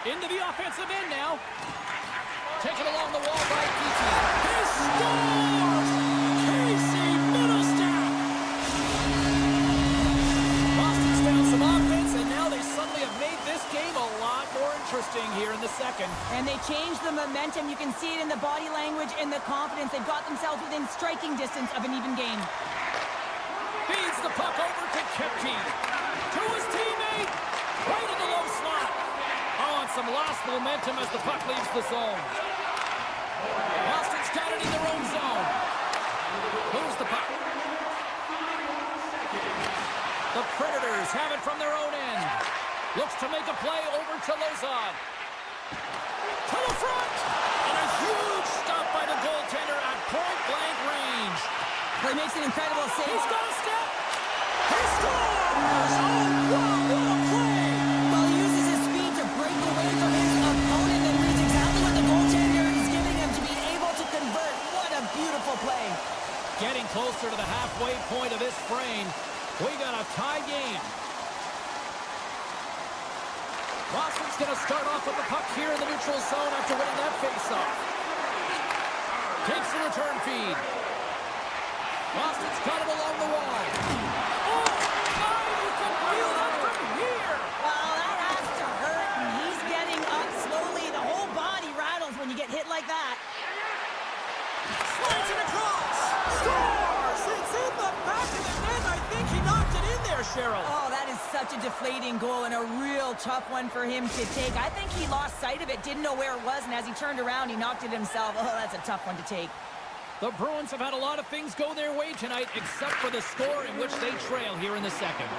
Into the offensive end now. Taken along the wall by Kiki. He scores! Casey Middlestat! Boston's found some offense, and now they suddenly have made this game a lot more interesting here in the second. And they changed the momentum. You can see it in the body language and the confidence. They've got themselves within striking distance of an even game. Feeds the puck over to Kepke. To his teammate. Right in the low slot. Oh, and some lost momentum as the puck leaves the zone. Boston's got it in their own zone. Moves the puck. The Predators have it from their own end. Looks to make a play over to Lozon. To the front. And a huge stop by the goaltender at point-blank range. Well, he makes an incredible save. He's got a step. He scores! Oh, wow, what a play! Well, he uses his speed to break away from his opponent and reads exactly what the goaltender is giving him to be able to convert. What a beautiful play. Getting closer to the halfway point of this frame. We got a tie game. Boston's going to start off with the puck here in the neutral zone after winning that faceoff. Takes the return feed. Boston's got it along the wall. Oh, my, you can feel that from here. Well, that has to hurt, and he's getting up slowly. The whole body Cheryl. Oh, that is such a deflating goal and a real tough one for him to take. I think he lost sight of it, didn't know where it was, and as he turned around, he knocked it himself. Oh, that's a tough one to take. The Bruins have had a lot of things go their way tonight, except for the score in which they trail here in the second.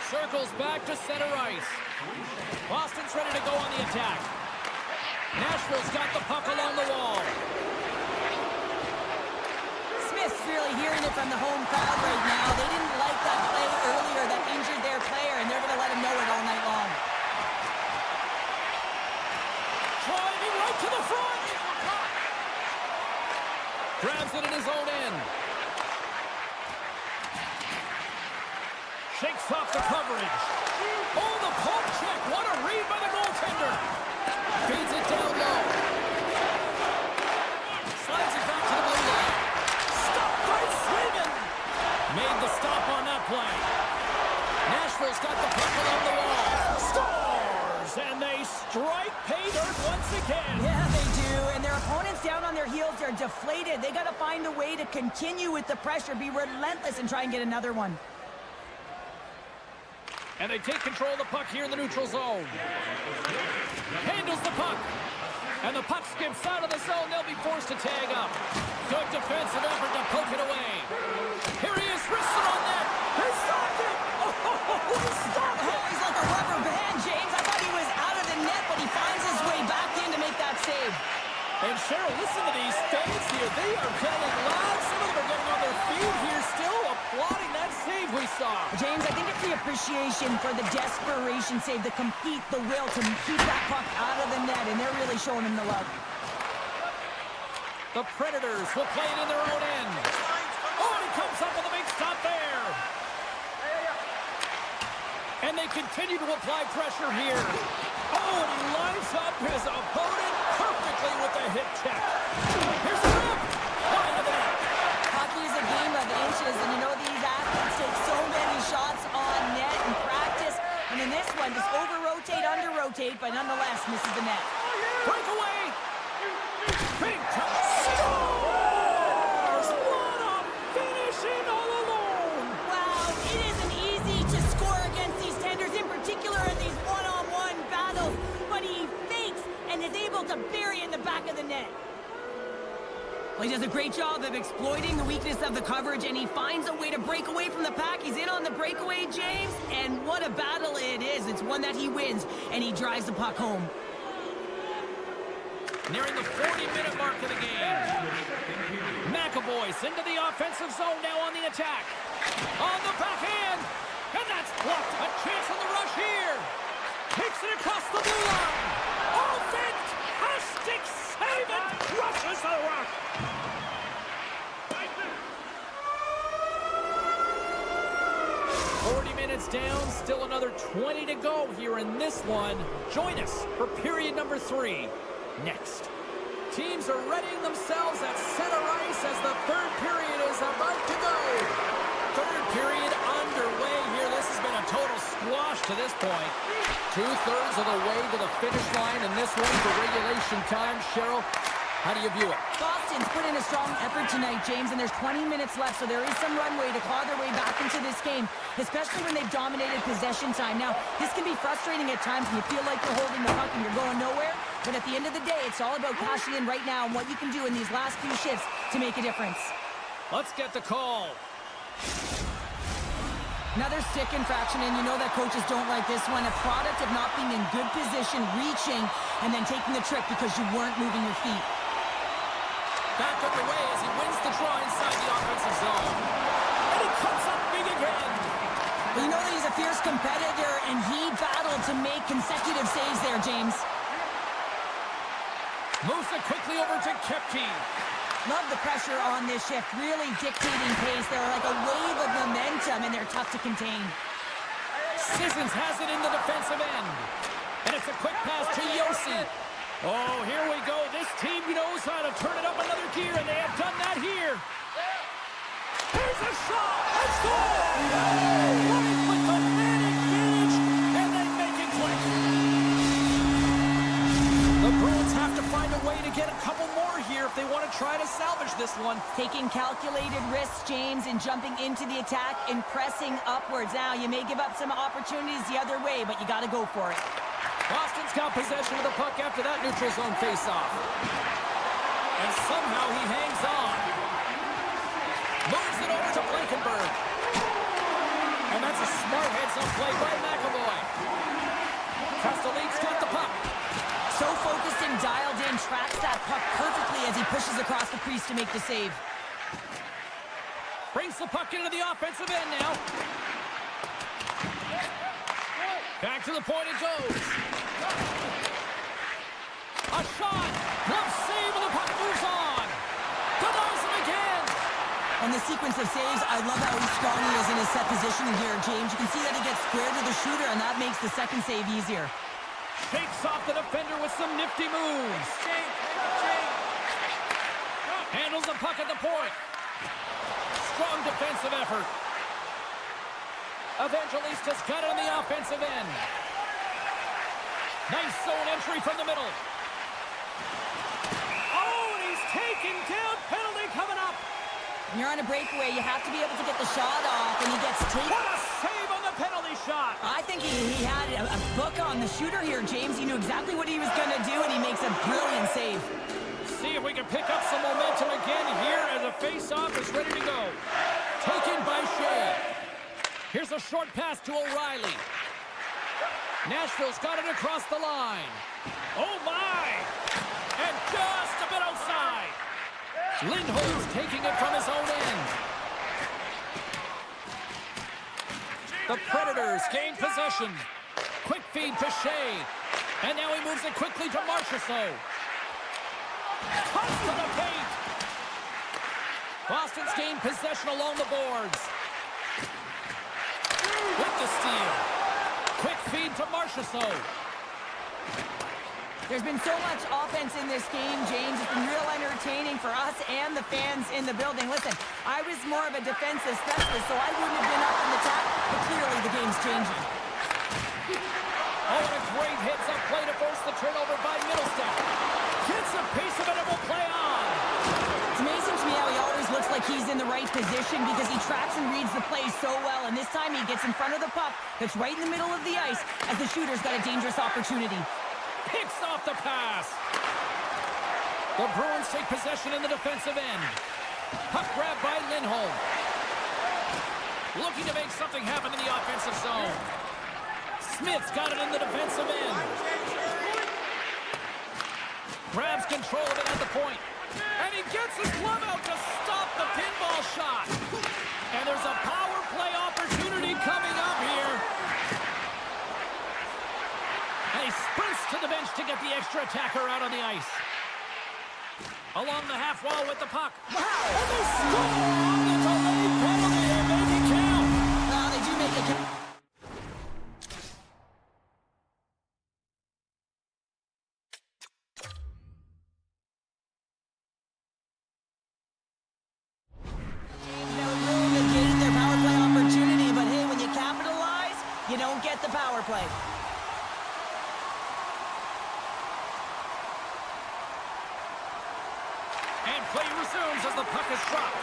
Circles back to center ice. Boston's ready to go on the attack. Nashville's got the puck along the wall. Smith's really hearing it from the home crowd right now. They didn't like that play earlier that injured their player, and they're going to let him know it all night long. Driving right to the front. Grabs it in his own end. Shakes off the coverage. Oh, the poke check. What a read by the goaltender. Feeds it down low. Slides it back to the blue line. Stopped by Sweden. Made the stop on that play. Nashville's got the puck along the wall. Scores! And they strike pay dirt once again. Yeah, they do. And their opponents down on their heels, they're deflated. They got to find a way to continue with the pressure, be relentless, and try and get another one. And they take control of the puck here in the neutral zone. Handles the puck. And the puck skips out of the zone. They'll be forced to tag up. Good defensive effort to poke it away. Here he is, wristed on net. He stopped it! Oh, he stopped it! Oh, he's like a rubber band, James. I thought he was out of the net, but he finds his way back in to make that save. And Cheryl, listen to these fans here. They are yelling loud. Some of them are getting on their feet here still, applauding that save we saw. James, I think it's the appreciation for the desperation save, the compete, the will to keep that puck out of the net, and they're really showing him the love. The Predators will play it in their own end. Oh, and he comes up with a big stop there. And they continue to apply pressure here. Oh, and he lines up his opponent perfectly with the hip check. Here's the rip. Wide of the net. Hockey is a game of inches, and you know these athletes take so many shots on net in practice. And in this one, just over-rotate, under-rotate, but nonetheless misses the net. Breakaway. Big time. Scores! What a finishing all alone. Wow, it isn't easy to score against these tenders, in particular in these one-on-one battles, but he fakes and is able to bury in the back of the net. Well, he does a great job of exploiting the weakness of the coverage, and he finds a way to break away from the pack. He's in on the breakaway, James, and what a battle it is. It's one that he wins, and he drives the puck home. Nearing the 40-minute mark of the game. McAvoy's into the offensive zone now on the attack. On the backhand, and that's blocked. A chance on the rush here. Takes it across the blue line. Offense, a stick save, and crushes the rock. Down, still another 20 to go here in this one. Join us for period number 3 next. Teams are readying themselves at center ice as the third period is about to go. Third period underway here. This has been a total squash to this point. 2/3 of the way to the finish line in this one for regulation time. Cheryl, how do you view it? Boston's put in a strong effort tonight, James, and there's 20 minutes left, so there is some runway to claw their way back into this game, especially when they've dominated possession time. Now, this can be frustrating at times when you feel like you're holding the puck and you're going nowhere, but at the end of the day, it's all about cashing in right now and what you can do in these last few shifts to make a difference. Let's get the call. Another stick infraction, and you know that coaches don't like this one. A product of not being in good position, reaching, and then taking the trick because you weren't moving your feet. Back underway as he wins the draw inside the offensive zone. And he comes up big again. Well, you know that he's a fierce competitor, and he battled to make consecutive saves there, James. Moves it quickly over to Kepke. Love the pressure on this shift, really dictating pace. They're like a wave of momentum, and they're tough to contain. Sissons has it in the defensive end. And it's a quick pass to Yossi. Oh, here we go. This team knows how to turn it up another gear, and they have done that here. Here's a shot. Let's go! Running with the man advantage, and they make it quick. The Bruins have to find a way to get a couple more here if they want to try to salvage this one. Taking calculated risks, James, and jumping into the attack and pressing upwards. Now, you may give up some opportunities the other way, but you got to go for it. Boston's got possession of the puck after that neutral zone faceoff. And somehow he hangs on. Moves it over to Blankenberg. And that's a smart heads-up play by McAvoy. Castelline's got the puck. So focused and dialed in, tracks that puck perfectly as he pushes across the crease to make the save. Brings the puck into the offensive end now. Back to the point it goes. A shot. Glove save and the puck moves on. Denies him again. On the sequence of saves, I love how strong he is in his set positioning here, James. You can see that he gets square to the shooter, and that makes the second save easier. Shakes off the defender with some nifty moves. Handles the puck at the point. Strong defensive effort. Evangelista's got it on the offensive end. Nice zone entry from the middle. Oh, and he's taken down. Penalty coming up. When you're on a breakaway, you have to be able to get the shot off, and he gets taken. What a save on the penalty shot. I think he had a book on the shooter here, James. He knew exactly what he was going to do, and he makes a brilliant save. See if we can pick up some momentum again here as the face-off is ready to go. Taken by Shea. Here's a short pass to O'Reilly. Nashville's got it across the line. Oh, my! And just a bit outside. Lindholm's taking it from his own end. The Predators gain possession. Quick feed to Shea. And now he moves it quickly to Marchessault. Cuts to the paint. Boston's gained possession along the boards. With the steal. Quick feed to Marchessault. There's been so much offense in this game, James. It's been real entertaining for us and the fans in the building. Listen, I was more of a defensive specialist, so I wouldn't have been up in the top, but clearly the game's changing. Oh, and a great heads-up play to force the turnover by Middlestep. Gets a piece of it and will play on. It's amazing to me how he always looks like he's in the right position because he tracks and reads the play so well, and this time he gets in front of the puck that's right in the middle of the ice as the shooter's got a dangerous opportunity. Picks off the pass. The Bruins take possession in the defensive end. Puck grab by Lindholm. Looking to make something happen in the offensive zone. Smith's got it in the defensive end. Grabs control of it at the point. And he gets his glove out to stop the pinball shot. And there's a power play opportunity coming up here. And he sprints to the bench to get the extra attacker out on the ice. Along the half wall with the puck. Wow! And they score on the delayed penalty and make it count. They do make it count. You don't get the power play. And play resumes as the puck is dropped.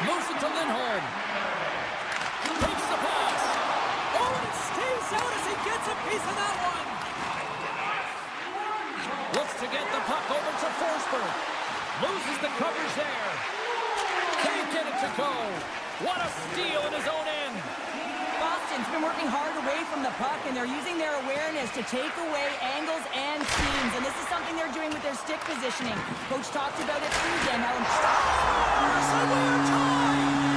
Moves it to Lindholm. Takes the pass. Oh, and it stays out as he gets a piece of that one. Looks to get the puck over to Forsberg. Loses the coverage there. Can't get it to go. What a steal in his own end. Boston's been working hard away from the puck, and they're using their awareness to take away angles and seams, and this is something they're doing with their stick positioning. Coach talked about it pregame. How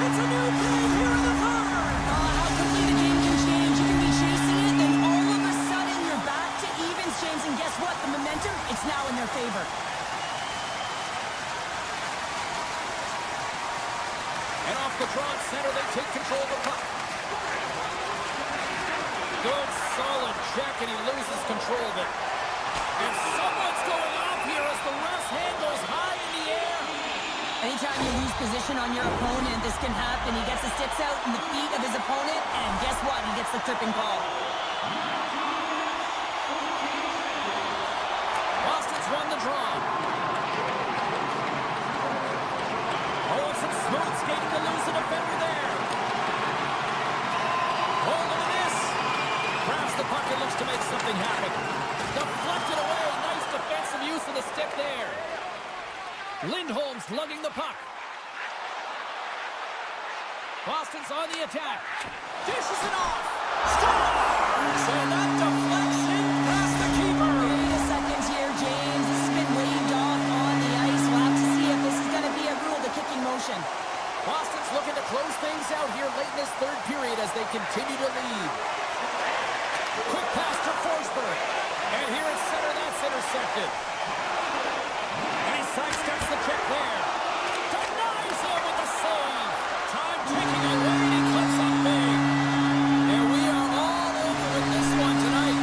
It's a new play here in the third. How quickly the game can change. You can be chasing it, and all of a sudden you're back to evens, James, and guess what? The momentum, it's now in their favor. And off the draw at center, they take control of the puck. Good, solid check, and he loses control of it. And someone's going off here as the ref's hand goes high in the air. Anytime you lose position on your opponent, this can happen. He gets the sticks out in the feet of his opponent, and guess what? He gets the tripping call. Boston's won the draw. some smooth skating to lose the defender there. Hold on to this. Grabs the puck and looks to make something happen. Deflected away. Nice defensive use of the stick there. Lindholm's lugging the puck. Boston's on the attack. Dishes it off. Scores! And that deflection past the keeper. Wait a second here, James. This has been waved off on the ice. We'll have to see if this is going to be a rule, the kicking motion. Boston's looking to close things out here late in this third period as they continue to lead. Quick pass to Forsberg. And here at center, that's intercepted. And he sidesteps the check there. Denies him with the save. Time ticking away, and he clips up big. And we are all over with this one tonight.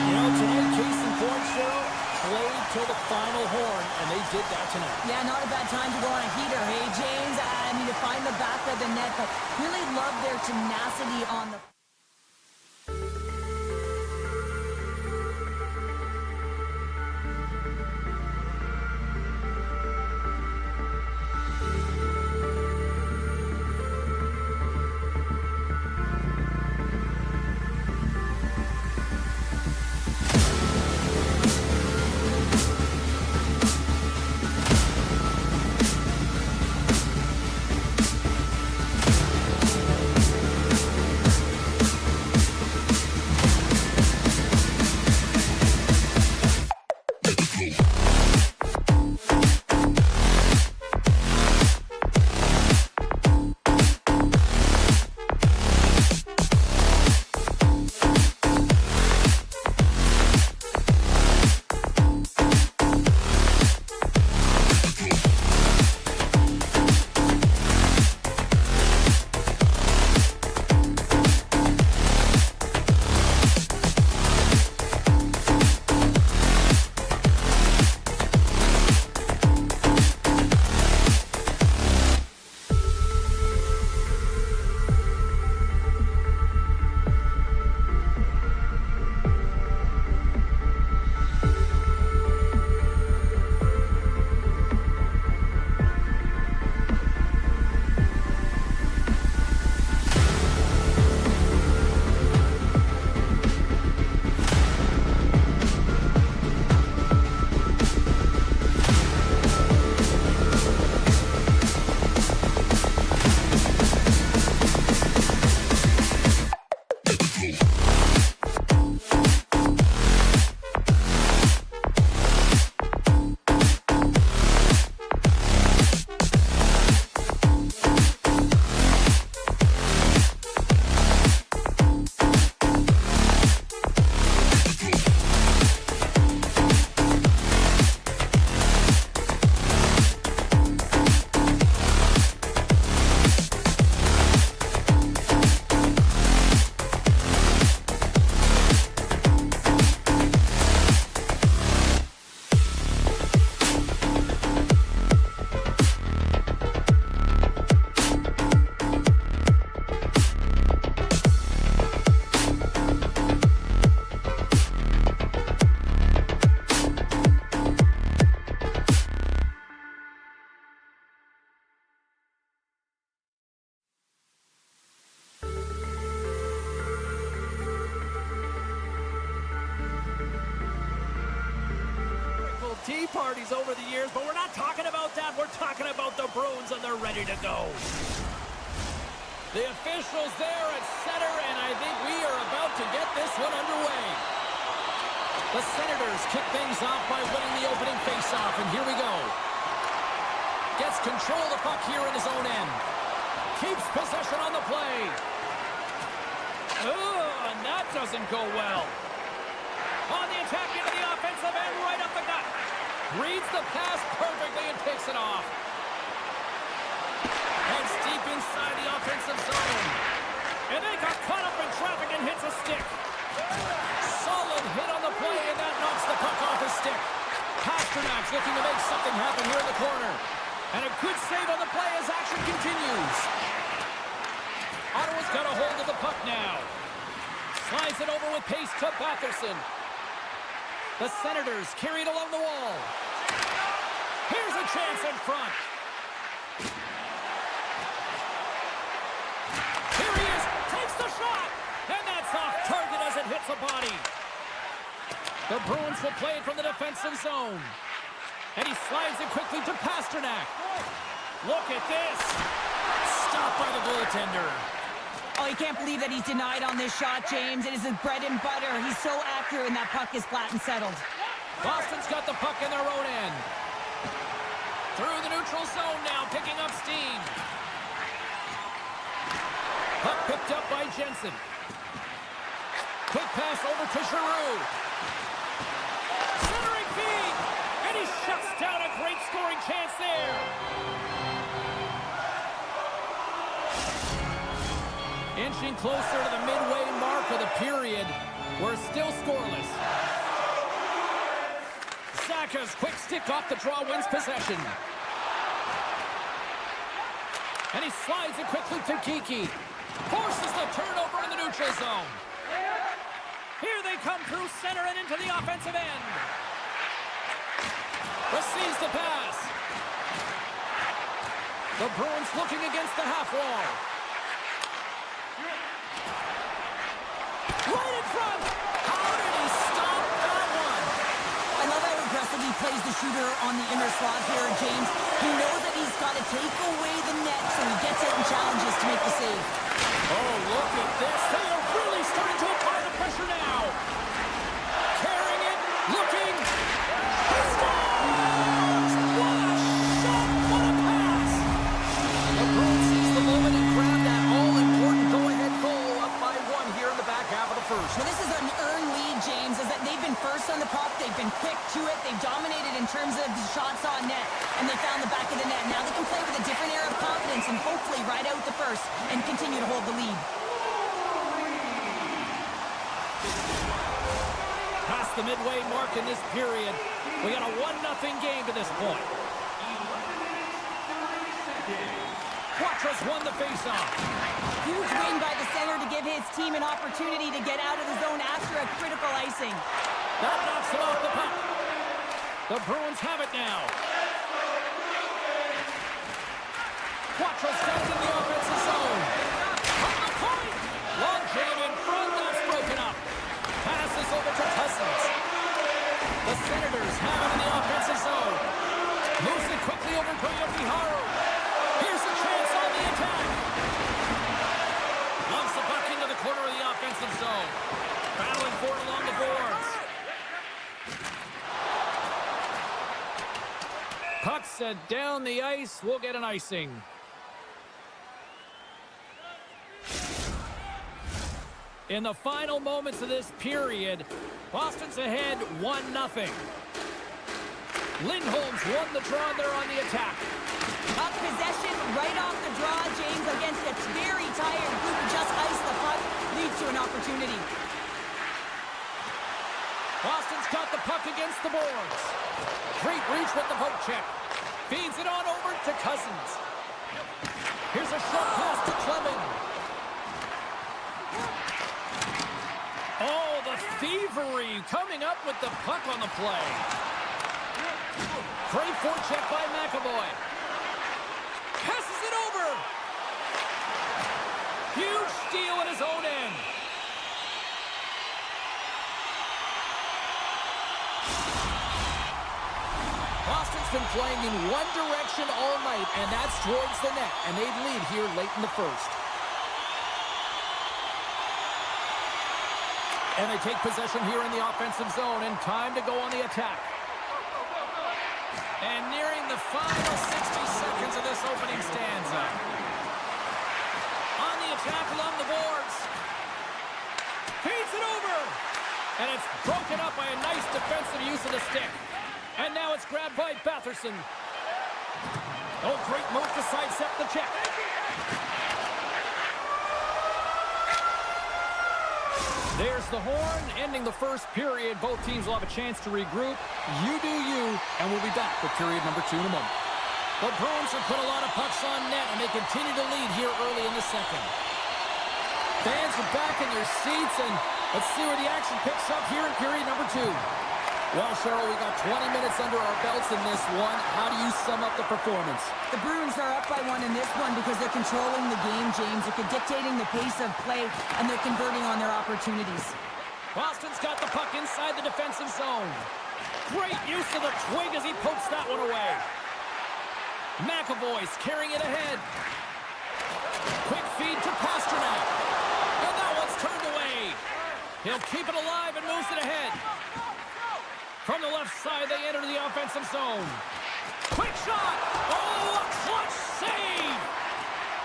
You know, tonight, case in point, Cheryl, played till the final horn, and they did that tonight. Yeah, not a bad time to go on a heater, hey, James? I mean, to find the back of the net, but really love their tenacity on the... tea parties over the years, but we're not talking about that. We're talking about the Bruins, and they're ready to go. The officials there at center, and I think we are about to get this one underway. The Senators kick things off by winning the opening faceoff, and here we go. Gets control of the puck here in his own end. Keeps possession on the play. And that doesn't go well. On the attack into the offensive end, right up the gut. Reads the pass perfectly and takes it off. Heads deep inside the offensive zone. And they got caught up in traffic and hits a stick. Solid hit on the play, and that knocks the puck off his stick. Pasternak's looking to make something happen here in the corner. And a good save on the play as action continues. Ottawa's got a hold of the puck now. Slides it over with pace to Batherson. The Senators carry it along the wall. Here's a chance in front. drops a body. The Bruins will play it from the defensive zone. And he slides it quickly to Pasternak. Look at this. Stopped by the goaltender. Oh, you can't believe that he's denied on this shot, James. It is his bread and butter. He's so accurate when that puck is flat and settled. Boston's got the puck in their own end. Through the neutral zone now, picking up steam. Puck picked up by Jensen. Quick pass over to Giroux. Centering feed. And he shuts down a great scoring chance there. Inching closer to the midway mark of the period. We're still scoreless. Zacha's quick stick off the draw wins possession. And he slides it quickly to Kiki. Forces the turnover in the neutral zone. Here they come through center and into the offensive end. Receives the pass. The Bruins looking against the half wall. Right in front. How did he stop that one? I love how aggressively he plays the shooter on the inner slot here, James. He knows that he's got to take away the net, so he gets it and challenges to make the save. Oh, look at this. They are really starting to apply the pressure now. Carrying it, looking. He scores! What a shot! What a pass! The Bruins seize the moment and grab that all-important go-ahead goal up by one here in the back half of the first. Well, this is an earned lead, James, is that they've been first on the puck. They've been quick to it. They've dominated in terms of the shots on net, and they found the back of the net. Now they can play with a different air of confidence and hopefully ride out the first and continue to hold the lead. Past the midway mark in this period. We got a 1-0 game to this point. Quattro's won the faceoff. Huge win by the center to give his team an opportunity to get out of the zone after a critical icing. That knocks him off the puck. The Bruins have it now. Quattro's got it in the offensive zone. On the point! Long jam in front, that's broken up. Passes over to Cousins. The Senators have it in the offensive zone. Moves it quickly over to Yoshihiro. Here's a chance on the attack. Lumps the puck into the corner of the offensive zone. Battling for it along the boards. Puck sent down the ice. We'll get an icing. In the final moments of this period, Boston's ahead 1-0. Lindholm's won the draw there on the attack. Up possession right off the draw, James, against a very tired group who just iced the puck, leads to an opportunity. Boston's got the puck against the boards. Great reach with the poke check. Feeds it on over to Cousins. Here's a short pass to Clement. Oh, the thievery coming up with the puck on the play. Great forecheck by McAvoy. Passes it over. Huge steal at his own end. Boston's been playing in one direction all night, and that's towards the net, and they lead here late in the first. And they take possession here in the offensive zone, and time to go on the attack. And nearing the final 60 seconds of this opening stanza. On the attack along the boards. Feeds it over. And it's broken up by a nice defensive use of the stick. And now it's grabbed by Batherson. Oh, great move to sidestep the check. There's the horn, ending the first period. Both teams will have a chance to regroup. You do you, and we'll be back for period number 2 in a moment. The Bruins have put a lot of pucks on net, and they continue to lead here early in the second. Fans are back in their seats, and let's see where the action picks up here in period number 2. Well, Cheryl, we got 20 minutes under our belts in this one. How do you sum up the performance? The Bruins are up by 1 in this one because they're controlling the game, James. They're dictating the pace of play, and they're converting on their opportunities. Boston's got the puck inside the defensive zone. Great use of the twig as he pokes that one away. McAvoy's carrying it ahead. Quick feed to Pasternak. And that one's turned away. He'll keep it alive and moves it ahead. From the left side, they enter the offensive zone. Quick shot! Oh, a clutch save!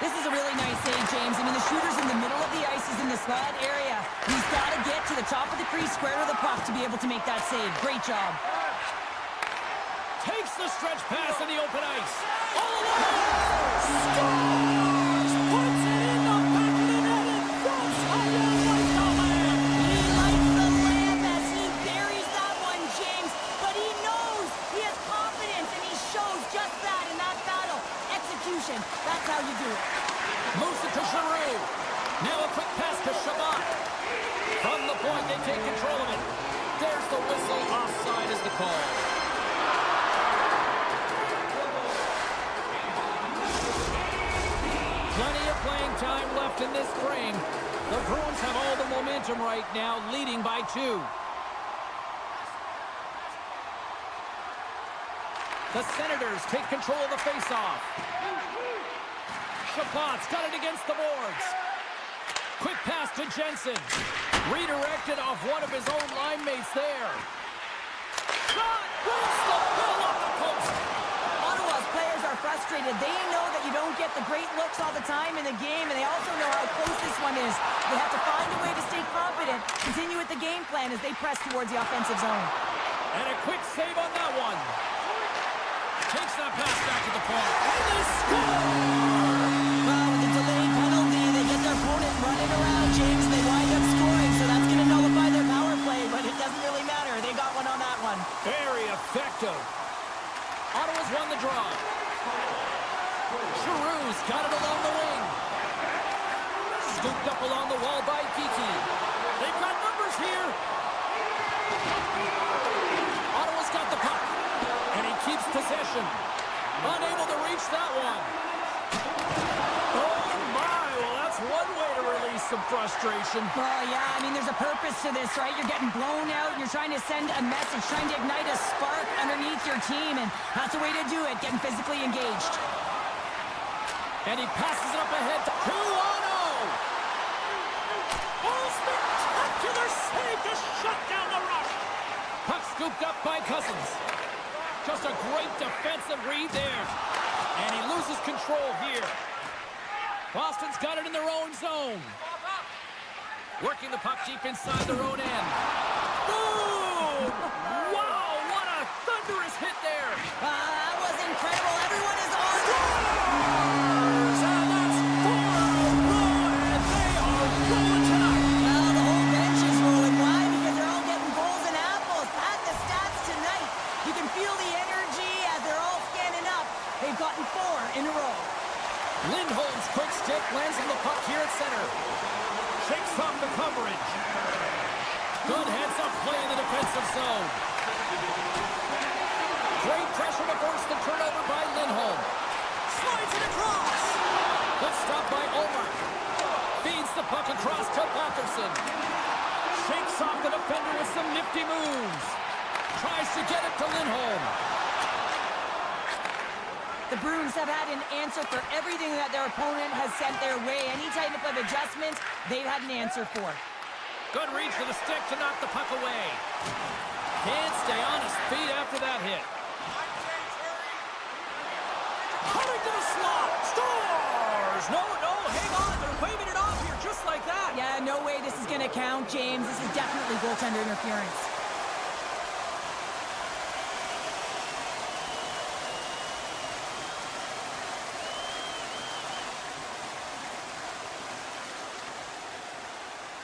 This is a really nice save, James. I mean, the shooter's in the middle of the ice. He's in the slot area. He's got to get to the top of the crease, square to the puck to be able to make that save. Great job. Takes the stretch pass in the open ice. All alone! Scores! Puts it in the back of the net and goes high like the lamb. He likes the lamb as he buries that one, James. But he knows he has confidence, and he shows just that in that battle. Execution. That's how you do it. Moves it to Giroux. Now a quick pass to Shabbat. From the point, they take control of it. There's the whistle. Offside is the call. Plenty of playing time left in this frame. The Bruins have all the momentum right now, leading by 2. The Senators take control of the faceoff. Shabbat's got it against the boards. Quick pass to Jensen. Redirected off one of his own line mates there. Shot! Wins the bill off the post! Ottawa's players are frustrated. They know that you don't get the great looks all the time in the game, and they also know how close this one is. They have to find a way to stay confident, continue with the game plan as they press towards the offensive zone. And a quick save on that one. Takes that pass back to the point. And they score! Well, with the delayed penalty, they get their opponent running around, James. They wind up scoring, so that's going to nullify their power play, but it doesn't really matter. They got one on that one. Very effective. Ottawa's won the draw. Giroux's got it along the wing. Scooped up along the wall by Geeky. They've got numbers here. Ottawa's got the puck. And he keeps possession. Unable to reach that one. Oh, my. Well, that's one way to release some frustration. Well, yeah, I mean, there's a purpose to this, right? You're getting blown out, and you're trying to send a message, trying to ignite a spark underneath your team, and that's the way to do it, getting physically engaged. And he passes it up ahead to 2-0. Oh, spectacular save to shut down the rush. Puck scooped up by Cousins. Just a great defensive read there. And he loses control here. Boston's got it in their own zone. Working the puck deep inside their own end. Boom! Wow, what a thunderous hit there. That was incredible. Everyone is on. Scores! And that's 4-0, and they are rolling tonight. Well, the whole bench is rolling. Why? Because they're all getting goals and apples. At the stats tonight, you can feel the energy as they're all standing up. They've gotten 4 in a row. Lindholm's quick stick lands on the puck here at center. Shakes off the coverage. Good heads-up play in the defensive zone. Great pressure to force the turnover by Lindholm. Slides it across. Good stop by Ulmer. Feeds the puck across to Batherson. Shakes off the defender with some nifty moves. Tries to get it to Lindholm. The Bruins have had an answer for everything that their opponent has sent their way. Any type of adjustment, they've had an answer for. Good reach for the stick to knock the puck away. Can't stay on his feet after that hit. Coming to the slot. Scores! No, hang on. They're waving it off here just like that. Yeah, no way this is going to count, James. This is definitely goaltender interference.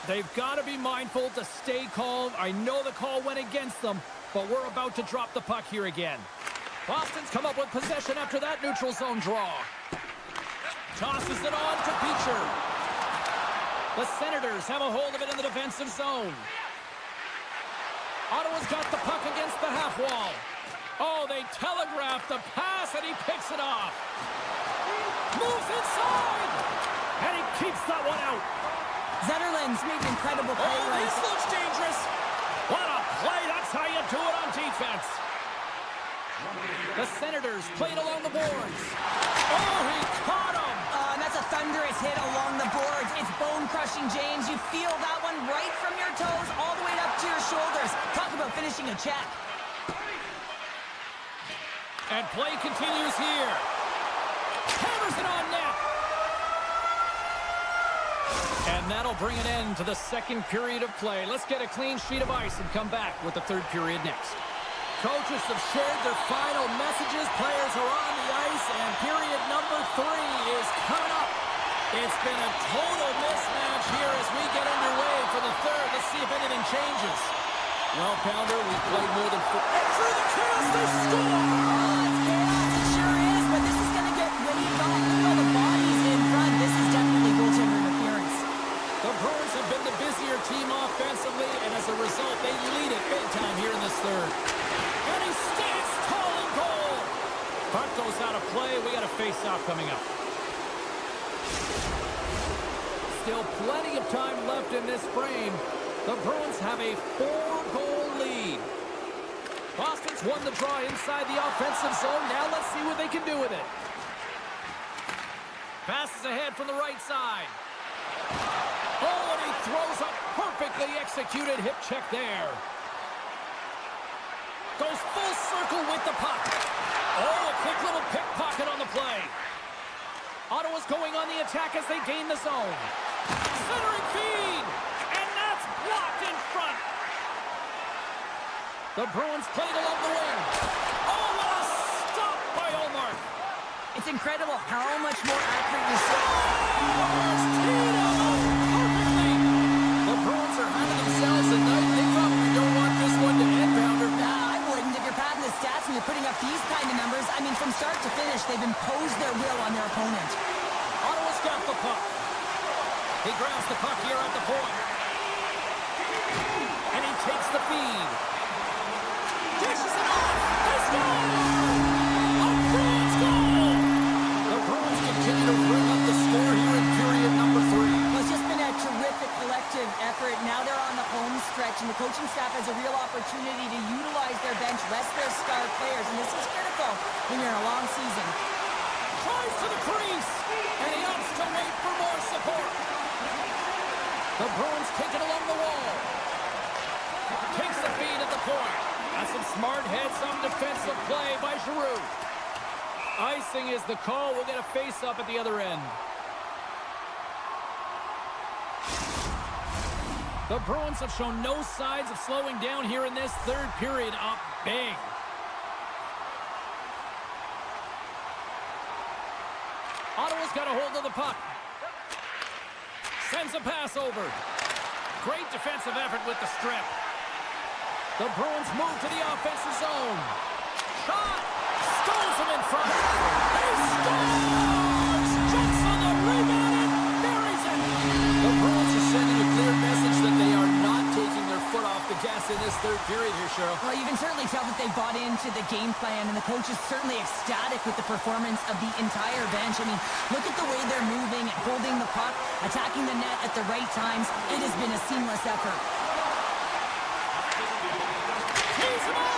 They've got to be mindful to stay calm. I know the call went against them, but we're about to drop the puck here again. Boston's come up with possession after that neutral zone draw. Tosses it on to Beecher. The Senators have a hold of it in the defensive zone. Ottawa's got the puck against the half wall. Oh, they telegraphed the pass, and he picks it off. Moves inside, and he keeps that one out. Zetterlund's made an incredible play. Oh, this looks dangerous. What a play. That's how you do it on defense. The Senators played along the boards. Oh, he caught him. And that's a thunderous hit along the boards. It's bone-crushing, James. You feel that one right from your toes all the way up to your shoulders. Talk about finishing a check. And play continues here. Hammers it on net. And that'll bring an end to the second period of play. Let's get a clean sheet of ice and come back with the third period next. Coaches have shared their final messages. Players are on the ice, and period number 3 is coming up. It's been a total mismatch here as we get underway for the third. Let's see if anything changes. Well, Pounder, we've played more than 4. And through the chaos, they score! It's chaos, it sure is, but this is going to get waved off. Look at all the bodies in front. This is definitely goaltender interference. The Bruins have been the busier team offensively, and as a result, they lead it big time here in this third. And he stands tall in goal. Puck goes out of play. We got a face-off coming up. Still plenty of time left in this frame. The Bruins have a 4-goal lead. Boston's won the draw inside the offensive zone. Now let's see what they can do with it. Passes ahead from the right side. Oh, and he throws a perfectly executed hip check there. Goes full circle with the puck. Oh, a quick little pickpocket on the play. Ottawa's going on the attack as they gain the zone. Centering feed. And that's blocked in front. The Bruins played along the wing. Oh, what a stop by Omar. It's incredible how much more accurate you see. The Bruins are having themselves a night. They probably don't want this one to end, Pounder. Nah, I wouldn't. If you're padding the stats and you're putting up these kind of numbers, I mean, from start to finish, they've imposed their will on their opponent. Ottawa's got the puck. He grabs the puck here at the point. And he takes the feed. Dishes it off. They score! A Bruins goal! The Bruins continue to bring up the score here in period number 3. Well, it's just been a terrific collective effort. Now they're on the home stretch, and the coaching staff has a real opportunity to utilize their bench, rest their star players, and this is critical when you're in a long season. Tries to the crease, and he opts to wait for more support. The Bruins take it along the wall. Takes the feed at the point. That's some smart heads-up defensive play by Giroux. Icing is the call. We'll get a face-up at the other end. The Bruins have shown no signs of slowing down here in this third period. Up big. Ottawa's got a hold of the puck. Sends a pass over. Great defensive effort with the strip. The Bruins move to the offensive zone. Shot! Stones him in front. He scores! Jumps on the rebound and buries it! The Bruins are sending a clear message that they are not taking their foot off the gas in this third period here, Cheryl. Well, you can certainly tell that they bought into the game plan, and the coach is certainly ecstatic with the performance of the entire bench. I mean, look at the way they're moving, holding the puck, attacking the net at the right times. It has been a seamless effort.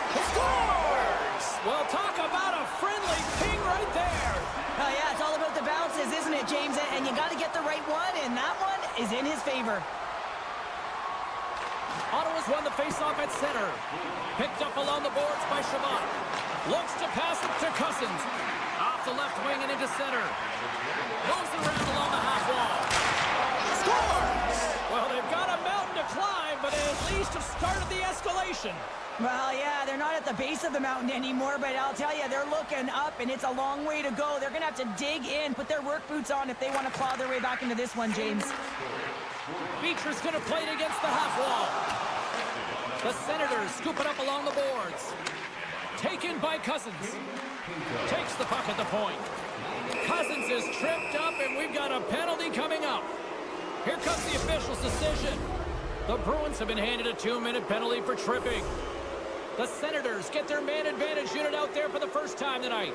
Scores! Well, talk about a friendly ping right there. Oh, yeah, it's all about the bounces, isn't it, James? And you got to get the right one, and that one is in his favor. Ottawa's won the faceoff at center. Picked up along the boards by Chabot. Looks to pass it to Cousins. Off the left wing and into center. Moves it around along the half wall. Scores! Well, they've got a mountain to climb, but they at least have started the escalation. Well, yeah, they're not at the base of the mountain anymore, but I'll tell you, they're looking up, and it's a long way to go. They're going to have to dig in, put their work boots on if they want to claw their way back into this one, James. Beecher's going to play it against the half wall. The Senators scoop it up along the boards. Taken by Cousins. Takes the puck at the point. Cousins is tripped up, and we've got a penalty coming up. Here comes the official's decision. The Bruins have been handed a 2-minute penalty for tripping. The Senators get their man advantage unit out there for the first time tonight.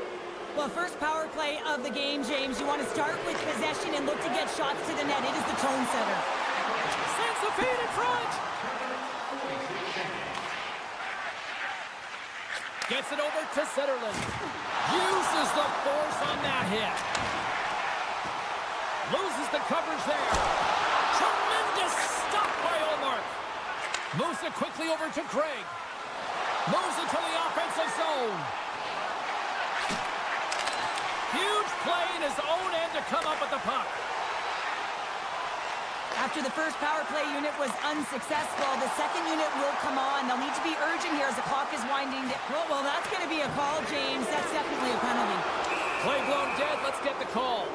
Well, first power play of the game, James. You want to start with possession and look to get shots to the net. It is the tone setter. a feed in front. Gets it over to Zetterlund. Uses the force on that hit. Loses the coverage there. Tremendous stop by Ullmark. Moves it quickly over to Craig. Moves it to the offensive zone. Huge play in his own end to come up with the puck. After the first power play unit was unsuccessful, the second unit will come on. They'll need to be urgent here as the clock is winding down. Well, that's going to be a call, James. That's definitely a penalty. Play blown dead. Let's get the call.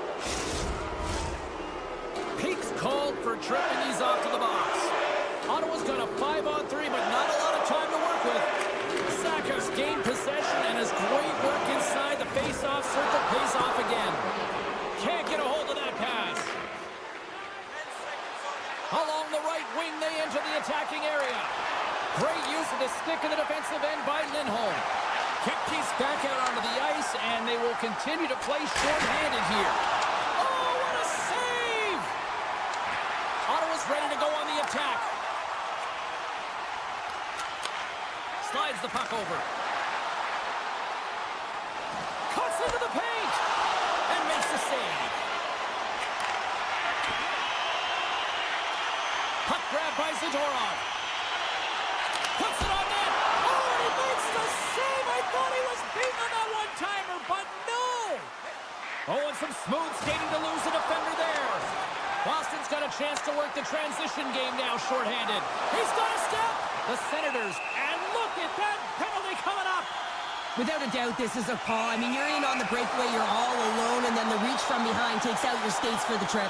Peaks called for tripping. He's off to the box. Ottawa's got a 5-on-3, but not a lot of time to work with. Sackers gained possession, and his great work inside the face-off circle pays off again. Can't get a hold of that pass. Along the right wing, they enter the attacking area. Great use of the stick in the defensive end by Lindholm. Kick piece back out onto the ice, and they will continue to play short-handed here. Oh, what a save! Ottawa's ready to go on the attack. Slides the puck over. Cuts into the paint and makes the save. Puck grab by Zadorov. Puts it on net. Oh, and he makes the save. I thought he was beaten on that one-timer, but no. Oh, and some smooth skating to lose a defender there. Boston's got a chance to work the transition game now shorthanded. He's got a step. The Senators, and look at that penalty coming up. Without a doubt, this is a call. I mean, you're in on the breakaway, you're all alone, and then the reach from behind takes out your skates for the trip.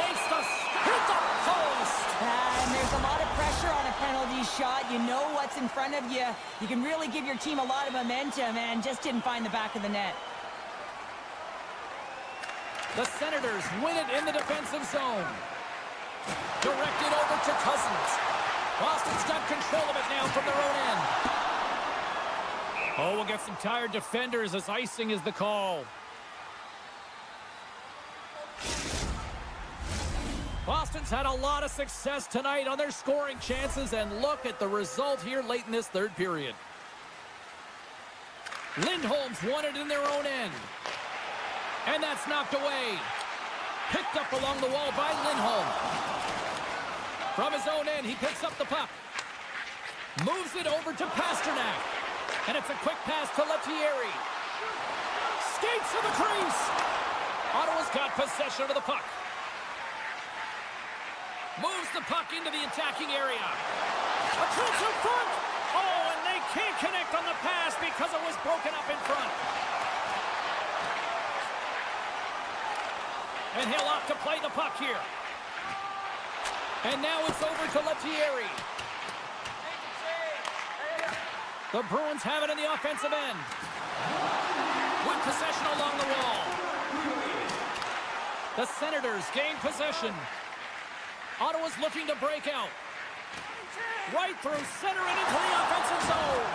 Makes the hit the post. And there's a lot of pressure on a penalty shot. You know what's in front of you. You can really give your team a lot of momentum, and just didn't find the back of the net. The Senators win it in the defensive zone. Directed over to Cousins. Boston's got control of it now from their own end. Oh, we'll get some tired defenders as icing is the call. Boston's had a lot of success tonight on their scoring chances, and look at the result here late in this third period. Lindholm's won it in their own end. And that's knocked away. Picked up along the wall by Lindholm. From his own end, he picks up the puck. Moves it over to Pasternak. And it's a quick pass to Lettieri. Skates to the crease. Ottawa's got possession of the puck. Moves the puck into the attacking area. A chance in front. Oh, and they can't connect on the pass because it was broken up in front. And he'll opt to play the puck here. And now it's over to Lettieri. The Bruins have it in the offensive end. With possession along the wall. The Senators gain possession. Ottawa's looking to break out. Right through center and into the offensive zone.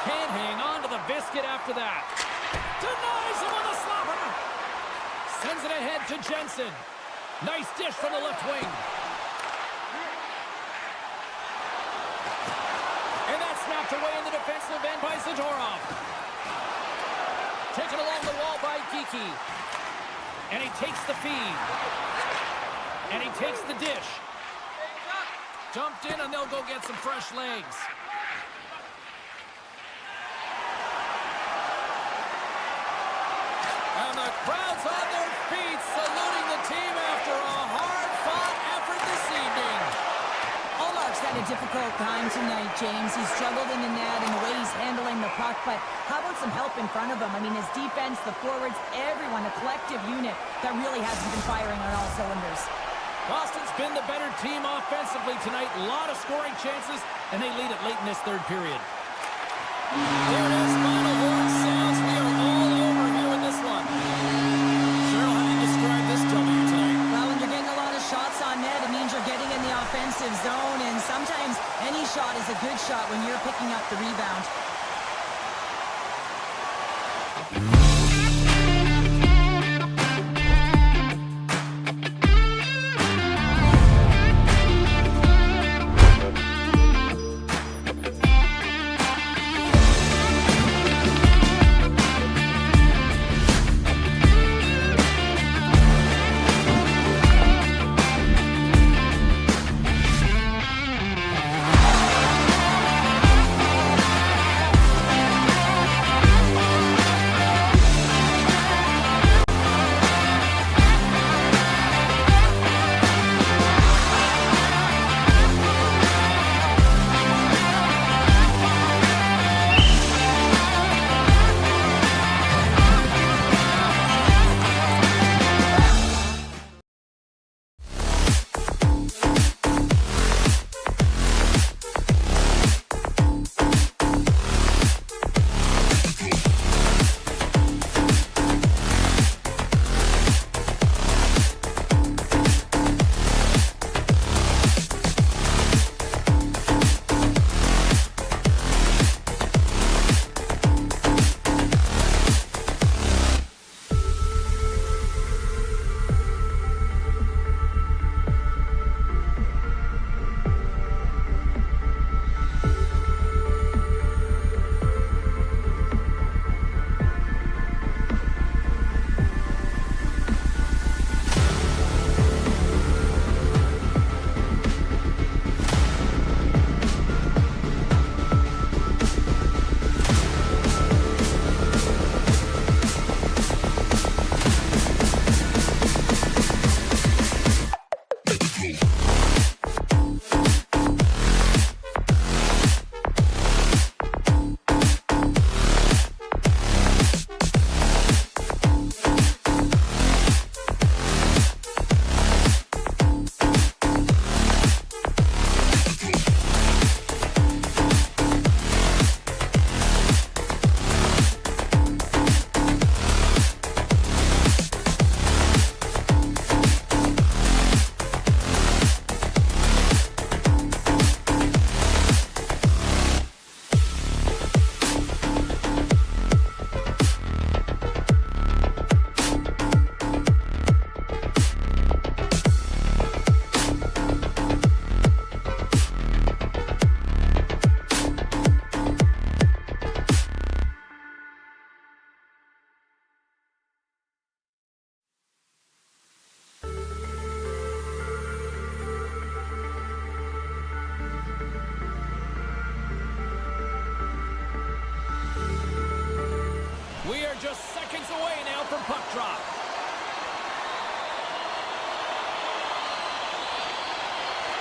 Can't hang on to the biscuit after that. Denies him on the slapper. Sends it ahead to Jensen. Nice dish from the left wing. And that's snapped away in the defensive end by Zadorov. Taken along the wall by Geekie. And he takes the feed. And he takes the dish. Dumped in, and they'll go get some fresh legs. And the crowd's on their feet, saluting the team after a hard-fought effort this evening. Ullmark's had a difficult time tonight, James. He's struggled in the net and the way he's handling the puck, but how about some help in front of him? I mean, his defense, the forwards, everyone, a collective unit that really hasn't been firing on all cylinders. Boston's been the better team offensively tonight. A lot of scoring chances, and they lead it late in this third period. There it is, final horn sounds. We are all over here in this one. Cheryl, how do you describe this W tonight? Well, when you're getting a lot of shots on net, it means you're getting in the offensive zone, and sometimes any shot is a good shot when you're picking up the rebound.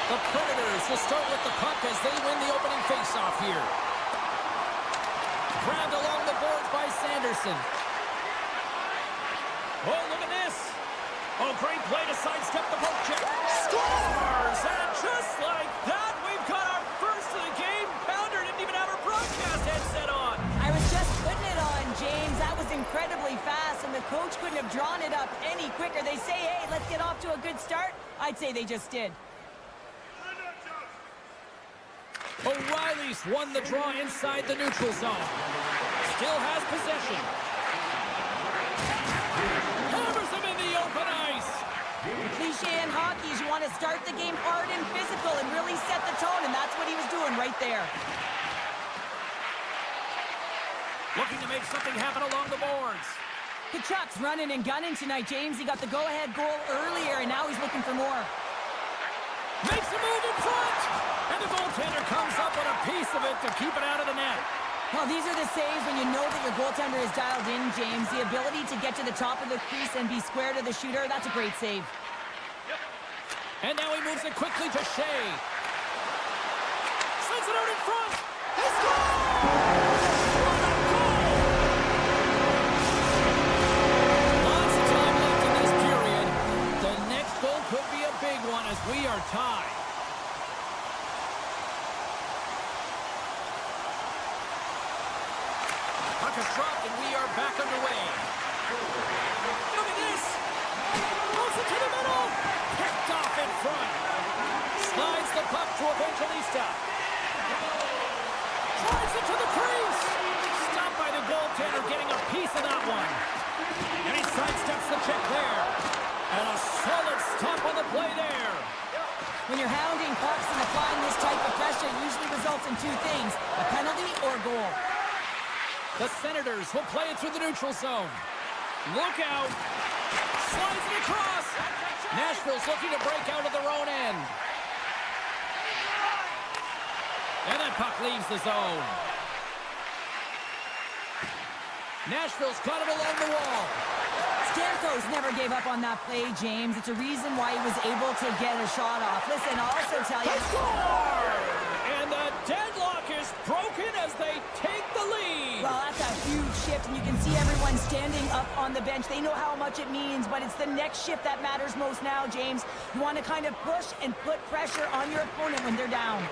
The Predators will start with the puck as they win the opening faceoff here. Grabbed along the boards by Sanderson. Oh, look at this. Oh, great play to sidestep the poke check. Scores! And just like that, we've got our first of the game. Pounder didn't even have her broadcast headset on. I was just putting it on, James. That was incredibly fast, and the coach couldn't have drawn it up any quicker. They say, hey, let's get off to a good start. I'd say they just did. O'Reilly's won the draw inside the neutral zone. Still has possession. Hammers him in the open ice. Cliche in hockey is you want to start the game hard and physical and really set the tone, and that's what he was doing right there. Looking to make something happen along the boards. Kachuk's running and gunning tonight, James. He got the go-ahead goal earlier, and now he's looking for more. Makes a move in front! And the goaltender comes up with a piece of it to keep it out of the net. Well, these are the saves when you know that your goaltender is dialed in, James. The ability to get to the top of the crease and be square to the shooter, that's a great save. And now he moves it quickly to Shea. Sends it out in front. He scores! What a goal! Lots of time left in this period. The next goal could be a big one as we are tied. Puck is dropped and we are back underway. Look at this! Moves it to the middle! Picked off in front. Slides the puck to Evangelista. Drives it to the crease. Stopped by the goaltender, getting a piece of that one. And he sidesteps the check there. And a solid stop on the play there. When you're hounding pucks and applying this type of pressure, it usually results in two things, a penalty or a goal. The Senators will play it through the neutral zone. Look out. Slides it across. Nashville's looking to break out of their own end. And that puck leaves the zone. Nashville's got it along the wall. Stamkos never gave up on that play, James. It's a reason why he was able to get a shot off. Listen, I'll also tell you... Score! And the deadlock is broken as they take the lead. Well, that's a huge shift, and you can see everyone standing up on the bench. They know how much it means, but it's the next shift that matters most now, James. You want to kind of push and put pressure on your opponent when they're down.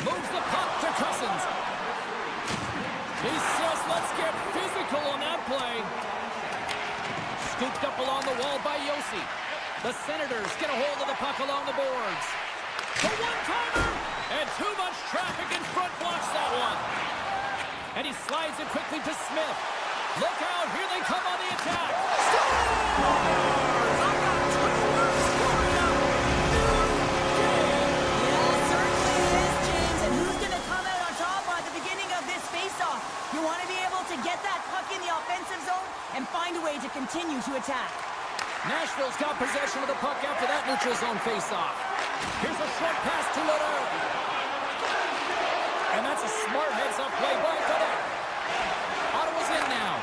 Moves the puck to Cousins. He says, let's get physical on that play. Scooped up along the wall by Yossi. The Senators get a hold of the puck along the boards. The one-timer! And too much traffic in front blocks that one. And he slides it quickly to Smith. Look out, here they come on the attack. Scores! I got two words scoring up. Yeah, certainly it is, James. And who's going to come out on top at the beginning of this face-off? You want to be able to get that puck in the offensive zone and find a way to continue to attack. Nashville's got possession of the puck after that neutral zone face-off. Here's a short pass to Leonard. And that's a smart heads-up play by Cadet. Ottawa's in now.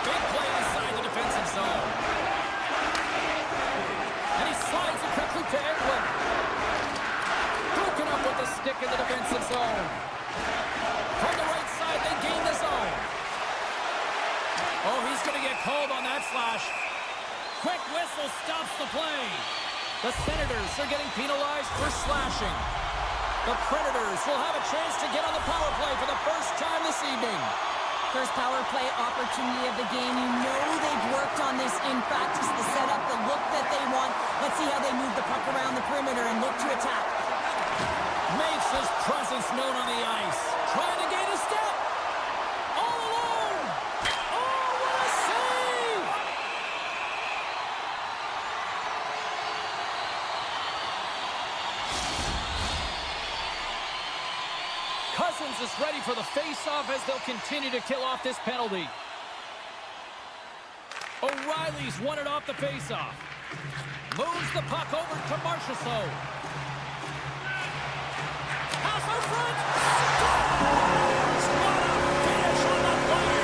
Big play inside the defensive zone. And he slides it quickly to Edwin. Broken up with the stick in the defensive zone. From the right side, they gain the zone. Oh, he's going to get called on that slash. Quick whistle stops the play. The Senators are getting penalized for slashing. The Predators will have a chance to get on the power play for the first time this evening. First power play opportunity of the game. You know they've worked on this in practice, the setup, the look that they want. Let's see how they move the puck around the perimeter and look to attack. Makes his presence known on the ice. Trying to gain a step. All alone. Oh, what a save! Cousins is ready for the face-off as they'll continue to kill off this penalty. O'Reilly's won it off the face-off. Moves the puck over to Marchessault. Pass out front. Scores! What a finish on the play!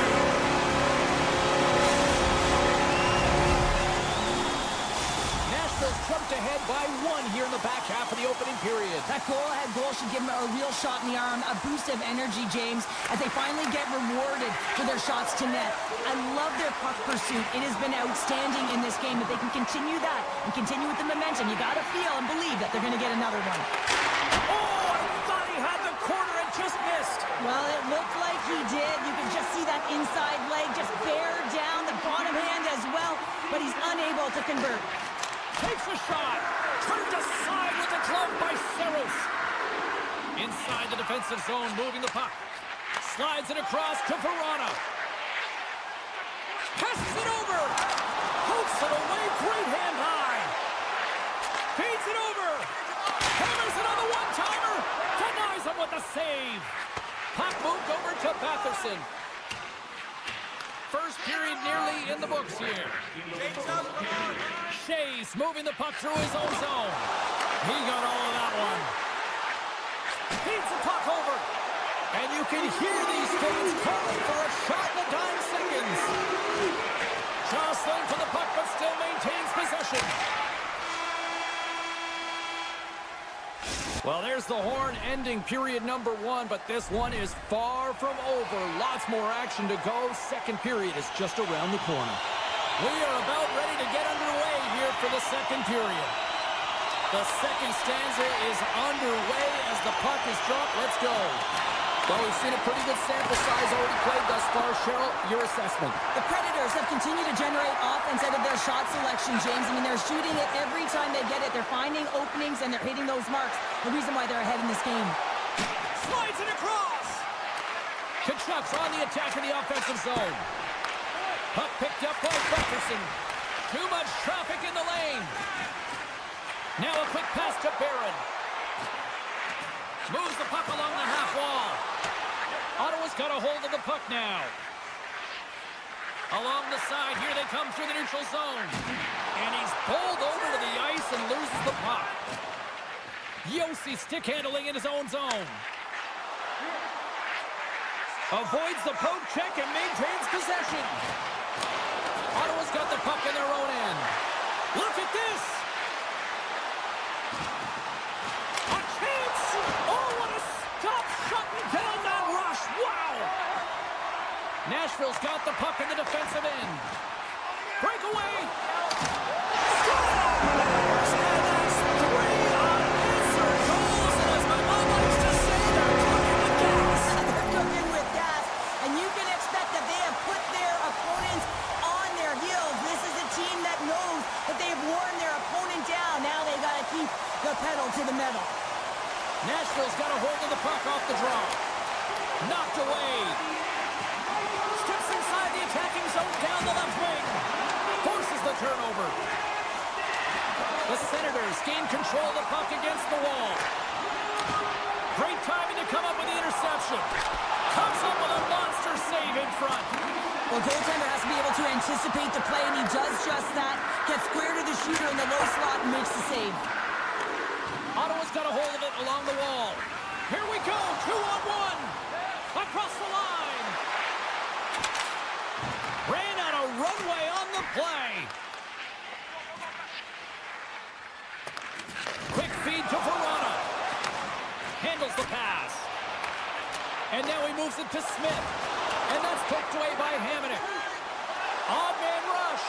by 1 here in the back half of the opening period. That goal-ahead goal should give them a real shot in the arm, a boost of energy, James, as they finally get rewarded for their shots to net. I love their puck pursuit. It has been outstanding in this game. If they can continue that and continue with the momentum, you got to feel and believe that they're going to get another one. Oh, I thought he had the corner and just missed. Well, it looked like he did. You could just see that inside leg just bear down the bottom hand as well, but he's unable to convert. Takes a shot. Turned aside with the glove by Saros. Inside the defensive zone, moving the puck. Slides it across to Verona. Passes it over. Hooks it away. Great hand high. Feeds it over. Hammers it on the one-timer. Denies him with the save. Puck moved over to Batherson. First period nearly in the books here. Shays moving the puck through his own zone. He got all of that one. Feeds the puck over. And you can hear these fans calling for a shot in the dying seconds. Jostling for the puck, but still maintains possession. Well, there's the horn ending period number 1, but this one is far from over. Lots more action to go. Second period is just around the corner. We are about ready to get underway here for the second period. The second stanza is underway as the puck is dropped. Let's go. Well, we've seen a pretty good sample size already played thus far. Cheryl, your assessment. The Predators have continued to generate offense out of their shot selection, James. I mean, they're shooting it every time they get it. They're finding openings, and they're hitting those marks. The reason why they're ahead in this game. Slides it across. Kachuk's on the attack in the offensive zone. Puck picked up by Bufferson. Too much traffic in the lane. Now a quick pass to Barron. Moves the puck along the half wall. Ottawa's got a hold of the puck now. Along the side, here they come through the neutral zone. And he's bowled over to the ice and loses the puck. Yossi stick handling in his own zone. Avoids the poke check and maintains possession. Ottawa's got the puck in their own end. Look at this! A chance! Oh, what a stop! Shutting down that rush! Wow! Nashville's got the puck in the defensive end. Breakaway! Score! And that's 3 unanswered goals, and as my mom likes to say, they're cooking with gas. They're cooking with gas, and you can expect that they have put their opponents on their heels. This is a team that knows that they've worn their opponent down. Now they got to keep the pedal to the metal. Nashville's got a hold of the puck off the draw. Knocked away. Steps inside the attacking zone down the left wing. Forces the turnover. The Senators gain control of the puck against the wall. Great timing to come up with the interception. Comes up with a monster save in front. Well, goaltender has to be able to anticipate the play, and he does just that. Gets square to the shooter in the low slot and makes the save. Ottawa's got a hold of it along the wall. Here we go, 2-on-1. Across the line. Ran out of runway on the play. Quick feed to Verona. Handles the pass. And now he moves it to Smith. And that's poked away by Hamonic. Odd man rush.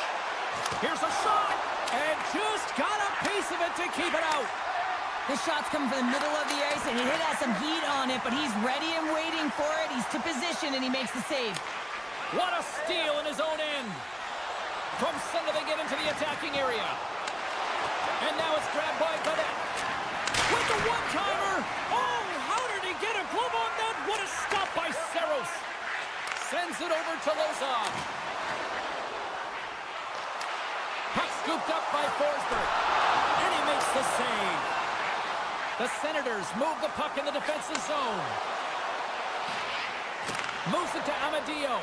Here's a shot. And just got a piece of it to keep it out. This shot's coming from the middle of the ice, and it has some heat on it, but he's ready and waiting for it. He's to position, and he makes the save. What a steal in his own end. From center, they get into the attacking area. And now it's grabbed by Godet. With the one-timer. Oh, how did he get a glove on that? What a stop by Saros. Sends it over to Lozon. Puck scooped up by Forsberg. And he makes the save. The Senators move the puck in the defensive zone. Moves it to Amadio.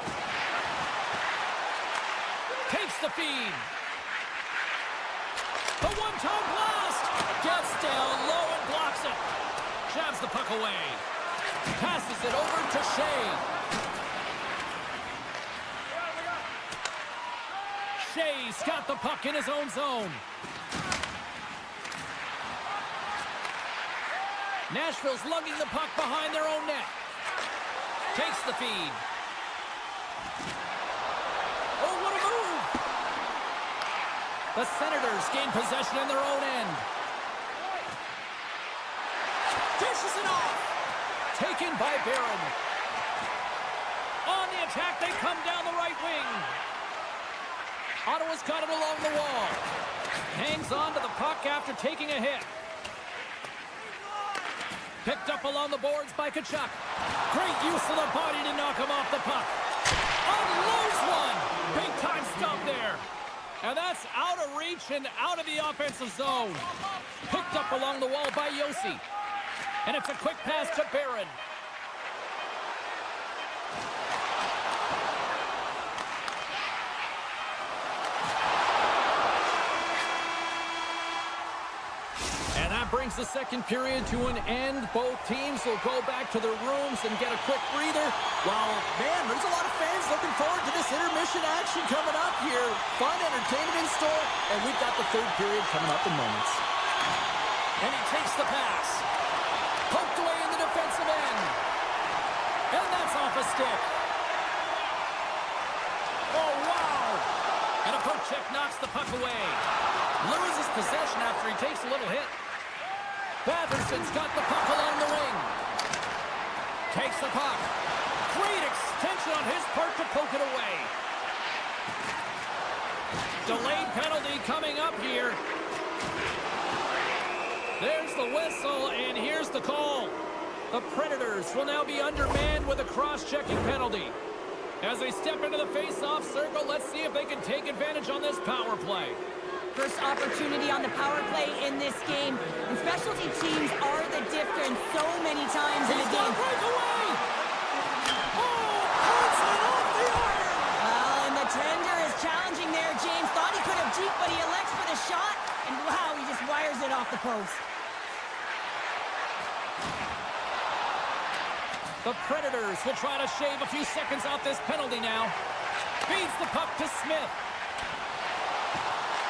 Takes the feed. The one-time blast. Gets down low and blocks it. Jabs the puck away. Passes it over to Shea. Shea's got the puck in his own zone. Nashville's lugging the puck behind their own net. Takes the feed. Oh, what a move! The Senators gain possession in their own end. Dishes it off. Taken by Barron. On the attack, they come down the right wing. Ottawa's got it along the wall. Hangs on to the puck after taking a hit. Picked up along the boards by Tkachuk. Great use of the body to knock him off the puck. Unloads one. Big time stop there. And that's out of reach and out of the offensive zone. Picked up along the wall by Yossi. And it's a quick pass to Barron. And that brings the second period to an end. Both teams will go back to their rooms and get a quick breather. Well, man, there's a lot of fans looking forward to this intermission action coming up here. Fun entertainment in store, and we've got the third period coming up in moments. And he takes the pass. Poked away in the defensive end. And that's off a stick. Oh, wow. And a poke check knocks the puck away. Loses possession after he takes a little hit. Batherson's got the puck along the wing. Takes the puck. Great extension on his part to poke it away. Delayed penalty coming up here. There's the whistle, and here's the call. The Predators will now be undermanned with a cross-checking penalty. As they step into the face-off circle, let's see if they can take advantage on this power play. First opportunity on the power play in this game. And specialty teams are the difference so many times in a game. Breakaway! Oh, puts it off the iron! Well, and the tender is challenging there. James thought he could have deked, but he elects for the shot. And wow, he just wires it off the post. The Predators will try to shave a few seconds off this penalty now. Feeds the puck to Smith.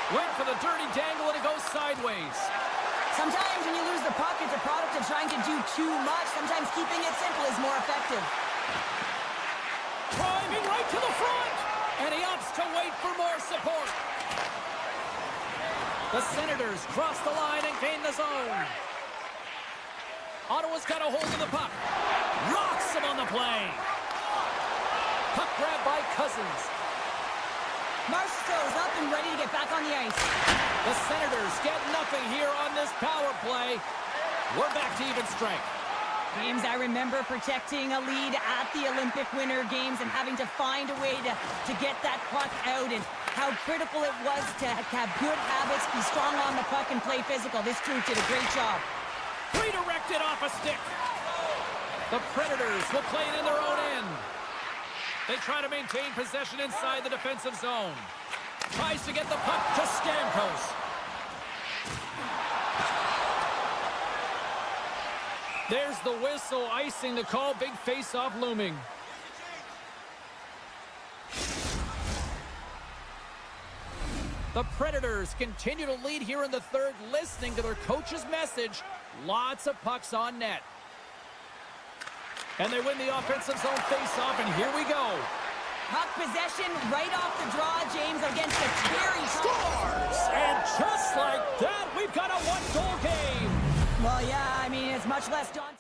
Went for the dirty dangle, and it goes sideways. Sometimes when you lose the puck, it's a product of trying to do too much. Sometimes keeping it simple is more effective. Driving right to the front. And he opts to wait for more support. The Senators cross the line and gain the zone. Ottawa's got a hold of the puck. Rocks him on the play. Puck grab by Cousins. Marchessault's up and ready to get back on the ice. The Senators get nothing here on this power play. We're back to even strength. James, I remember protecting a lead at the Olympic Winter Games and having to find a way to get that puck out, and how critical it was to have good habits, be strong on the puck, and play physical. This group did a great job. Redirected off a stick. The Predators will play it in their own end. They try to maintain possession inside the defensive zone. Tries to get the puck to Stamkos. There's the whistle, icing the call. Big face-off looming. The Predators continue to lead here in the third, listening to their coach's message. Lots of pucks on net. And they win the offensive zone face-off, and here we go. Puck possession right off the draw, James, against the very Scores! And just like that, we've got a one-goal game. Well, yeah, I mean, it's much less daunting.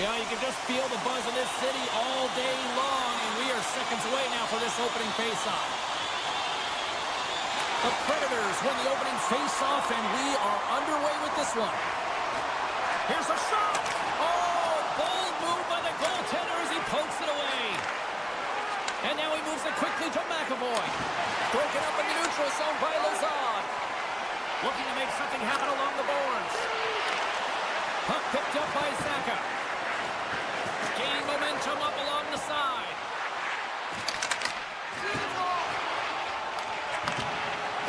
Yeah, you can just feel the buzz in this city all day long, and we are seconds away now for this opening faceoff. The Predators win the opening faceoff, and we are underway with this one. Here's a shot! Oh, bold move by the goaltender as he pokes it away. And now he moves it quickly to McAvoy. Broken up in the neutral zone by Lazard. Looking to make something happen along the boards. Puck picked up by Zaka. Gaining momentum up along the side.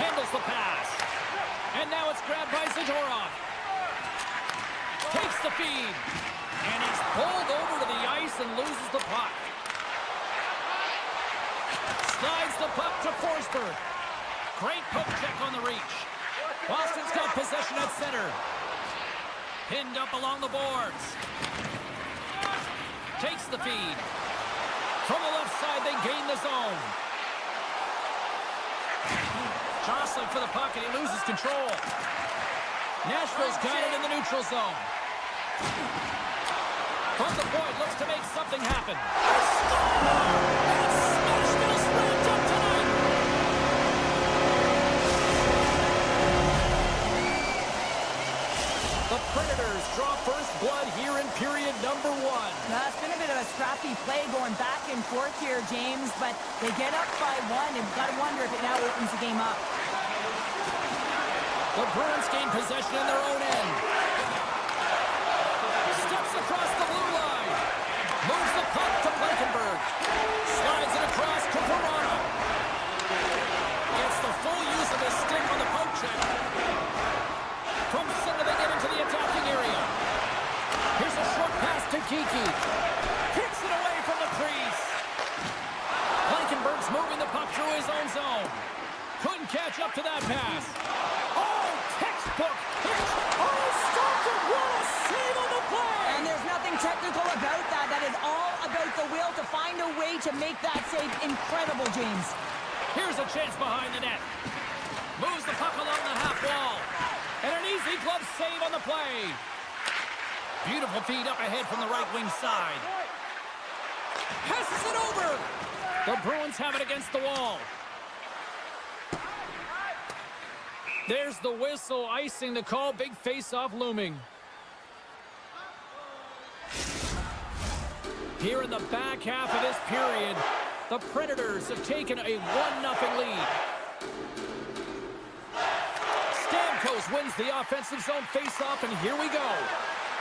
Handles the pass. And now it's grabbed by Zadorov. Takes the feed. And he's pulled over to the ice and loses the puck. Slides the puck to Forsberg. Great poke check on the reach. Boston's got possession at center. Pinned up along the boards. Takes the feed. From the left side, they gain the zone. Jostling for the puck, and he loses control. Nashville's got it in the neutral zone. From the point, looks to make something happen. Nashville's wrapped up tonight. The Predators draw first blood here in period number 1. It's been a bit of a scrappy play going back and forth here, James, but they get up by 1, and got to wonder if it now opens the game up. The Bruins gain possession in their own end. Steps across the blue line. Moves the puck to Blankenberg. Slides it across to Verona. Gets the full use of his stick on the poke check. From center, they get into the attacking area. Here's a short pass to Kiki. Kicks it away from the crease. Blankenberg's moving the puck through his own zone. Couldn't catch up to that pass. Oh, textbook. Oh, stopped it. What a save on the play. And there's nothing technical about that. That is all about the will to find a way to make that save incredible, James. Here's a chance behind the net. Moves the puck along the half wall. And an easy glove save on the play. Beautiful feed up ahead from the right wing side. Passes it over. The Bruins have it against the wall. There's the whistle, icing the call. Big face-off looming. Here in the back half of this period, the Predators have taken a 1-0 lead. Stamkos wins the offensive zone face-off, and here we go.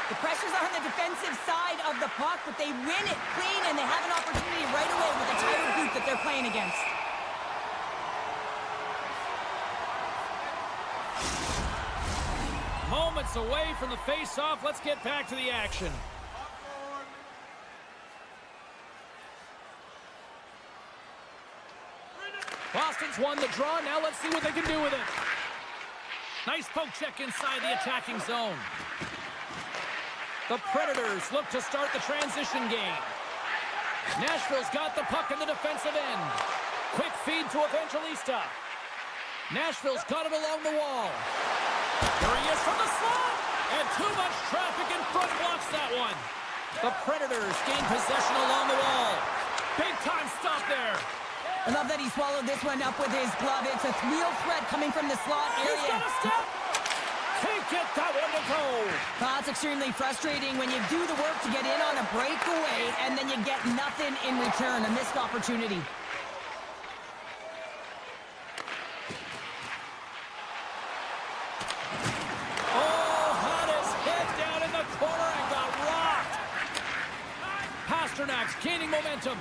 The pressure's on the defensive side of the puck, but they win it clean, and they have an opportunity right away with the tired group that they're playing against. Moments away from the face-off. Let's get back to the action. Boston's won the draw. Now let's see what they can do with it. Nice poke check inside the attacking zone. The Predators look to start the transition game. Nashville's got the puck in the defensive end. Quick feed to Evangelista. Nashville's got it along the wall. There he is from the slot. And too much traffic in front blocks that one. The Predators gain possession along the wall. Big time stop there. I love that he swallowed this one up with his glove. It's a real threat coming from the slot area. He's got a step. Can't get that one to go. That's extremely frustrating when you do the work to get in on a breakaway and then you get nothing in return, a missed opportunity. Oh, had his head down in the corner and got rocked. Pasternak's gaining momentum.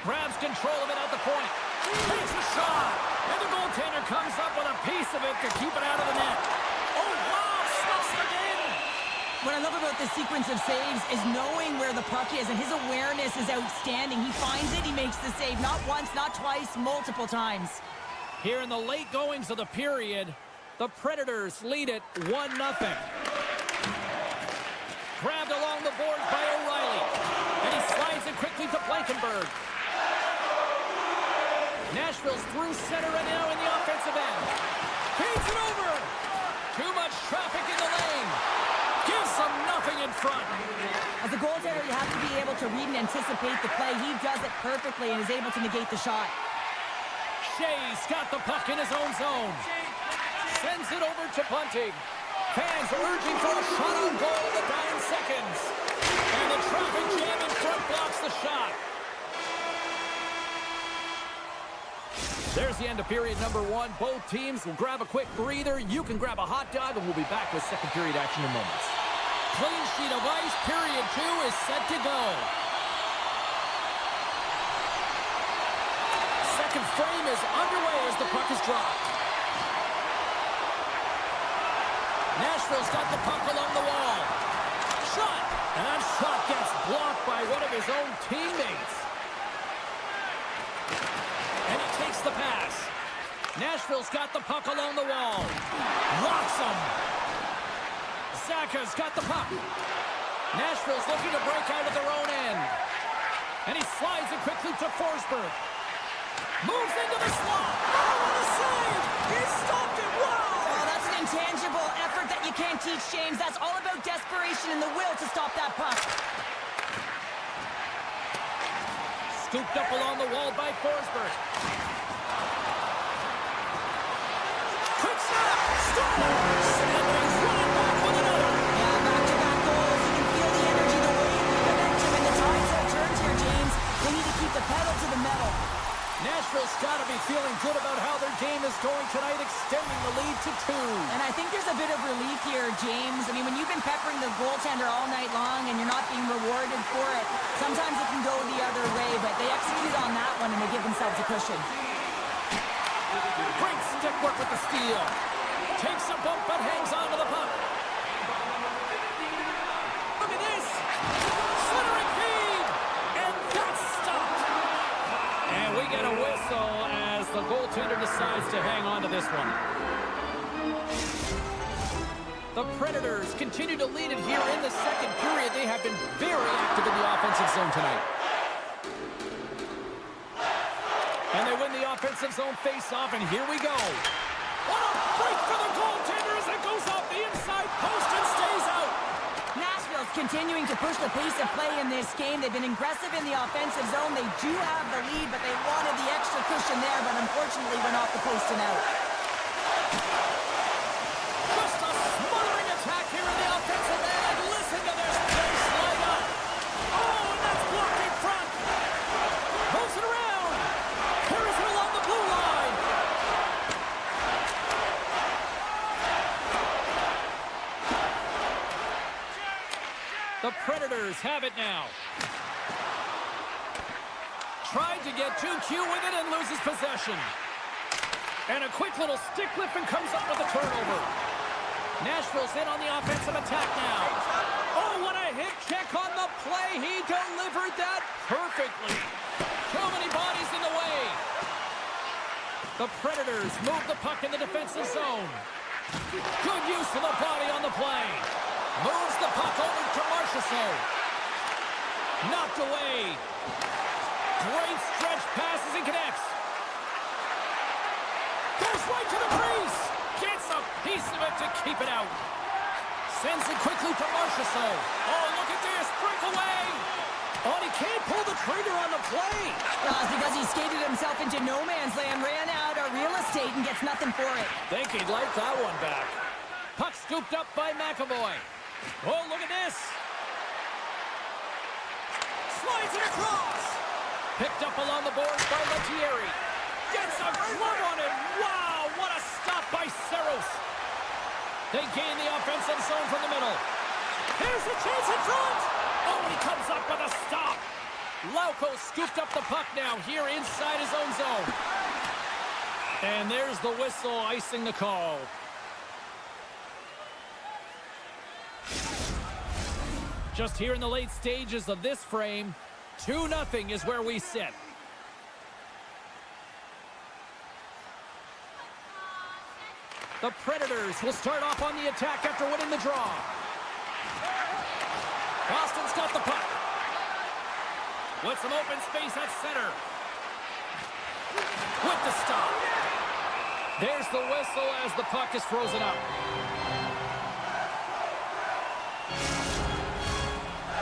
Grabs control of it at the point. Takes a shot. And the goaltender comes up with a piece of it to keep it out of the net. Oh, wow. Stuffs it in. What I love about this sequence of saves is knowing where the puck is, and his awareness is outstanding. He finds it, he makes the save. Not once, not twice, multiple times. Here in the late goings of the period, the Predators lead it 1-0. Grabbed along the boards by O'Reilly. And he slides it quickly to Blankenberg. Nashville's through center and now in the offensive end. Feeds it over. Too much traffic in the lane. Gives them nothing in front. As a goaltender, you have to be able to read and anticipate the play. He does it perfectly and is able to negate the shot. Shea's got the puck in his own zone. Sends it over to punting. Fans urging for a shot on goal in the dying seconds. And the traffic jam in front blocks the shot. There's the end of period number 1. Both teams will grab a quick breather. You can grab a hot dog, and we'll be back with second period action in moments. Clean sheet of ice. Period 2 is set to go. Second frame is underway as the puck is dropped. Nashville's got the puck along the wall. Shot! And that shot gets blocked by one of his own teammates. And he takes the pass. Nashville's got the puck along the wall. Locks him. Zacha's got the puck. Nashville's looking to break out of their own end. And he slides it quickly to Forsberg. Moves into the slot. Oh, what a save! He stopped it. Wow! Oh, that's an intangible effort that you can't teach, James. That's all about desperation and the will to stop that puck. Scooped up along the wall by Forsberg. Quick snap! Scores! And he's running back with another. Yeah, back-to-back goals. You can feel the energy, the wave, the momentum, and the tides have turned here, James. They need to keep the pedal to the metal. Nashville's got to be feeling good about how their game is going tonight, extending the lead to 2. And I think there's a bit of relief here, James. I mean, when you've been peppering the goaltender all night long and you're not being rewarded for it, sometimes it can go the other way, but they execute on that one and they give themselves a cushion. Great stick work with the steal. Takes a bump but hangs on to the puck. Look at this. Centering feed. And that's stopped. And we get a whistle as the goaltender decides to hang on to this one. The Predators continue to lead it here in the second period. They have been very active in the offensive zone tonight. And they win the offensive zone face-off, and here we go. What a break for the goaltender as it goes off the inside post and stays out. Nashville's continuing to push the pace of play in this game. They've been aggressive in the offensive zone. They do have the lead, but they wanted the extra cushion there, but unfortunately went off the post and out. Just a smothering attack here in the offensive end. Listen to this place light up. Oh, and that's blocked in front. Moves it around. Carries it along the blue line. The Predators have it now. Tried to get too cute with it and loses possession. And a quick little stick lift and comes up with a turnover. Nashville's in on the offensive attack now. Oh, what a hit check on the play. He delivered that perfectly. Too many bodies in the way. The Predators move the puck in the defensive zone. Good use of the body on the play. Moves the puck over to Marchessault. Knocked away. Great stretch passes and connects. Goes right to the crease. Gets a piece of it to keep it out. Sends it quickly to Marchessault. Oh, look at this. Breakaway. Oh, and he can't pull the trigger on the play. Well, it's because he skated himself into no man's land, ran out of real estate, and gets nothing for it. Think he'd like that one back. Puck scooped up by McAvoy. Oh, look at this. Slides it across. Picked up along the boards by Lettieri. Gets a glove on it. Wow, what a stop by Saros. They gain the offensive zone from the middle. Here's the chance in front. Oh, he comes up with a stop. Lauko scooped up the puck now here inside his own zone. And there's the whistle icing the call. Just here in the late stages of this frame, 2-0 is where we sit. The Predators will start off on the attack after winning the draw. Boston's got the puck. With some open space at center. With the stop. There's the whistle as the puck is frozen up.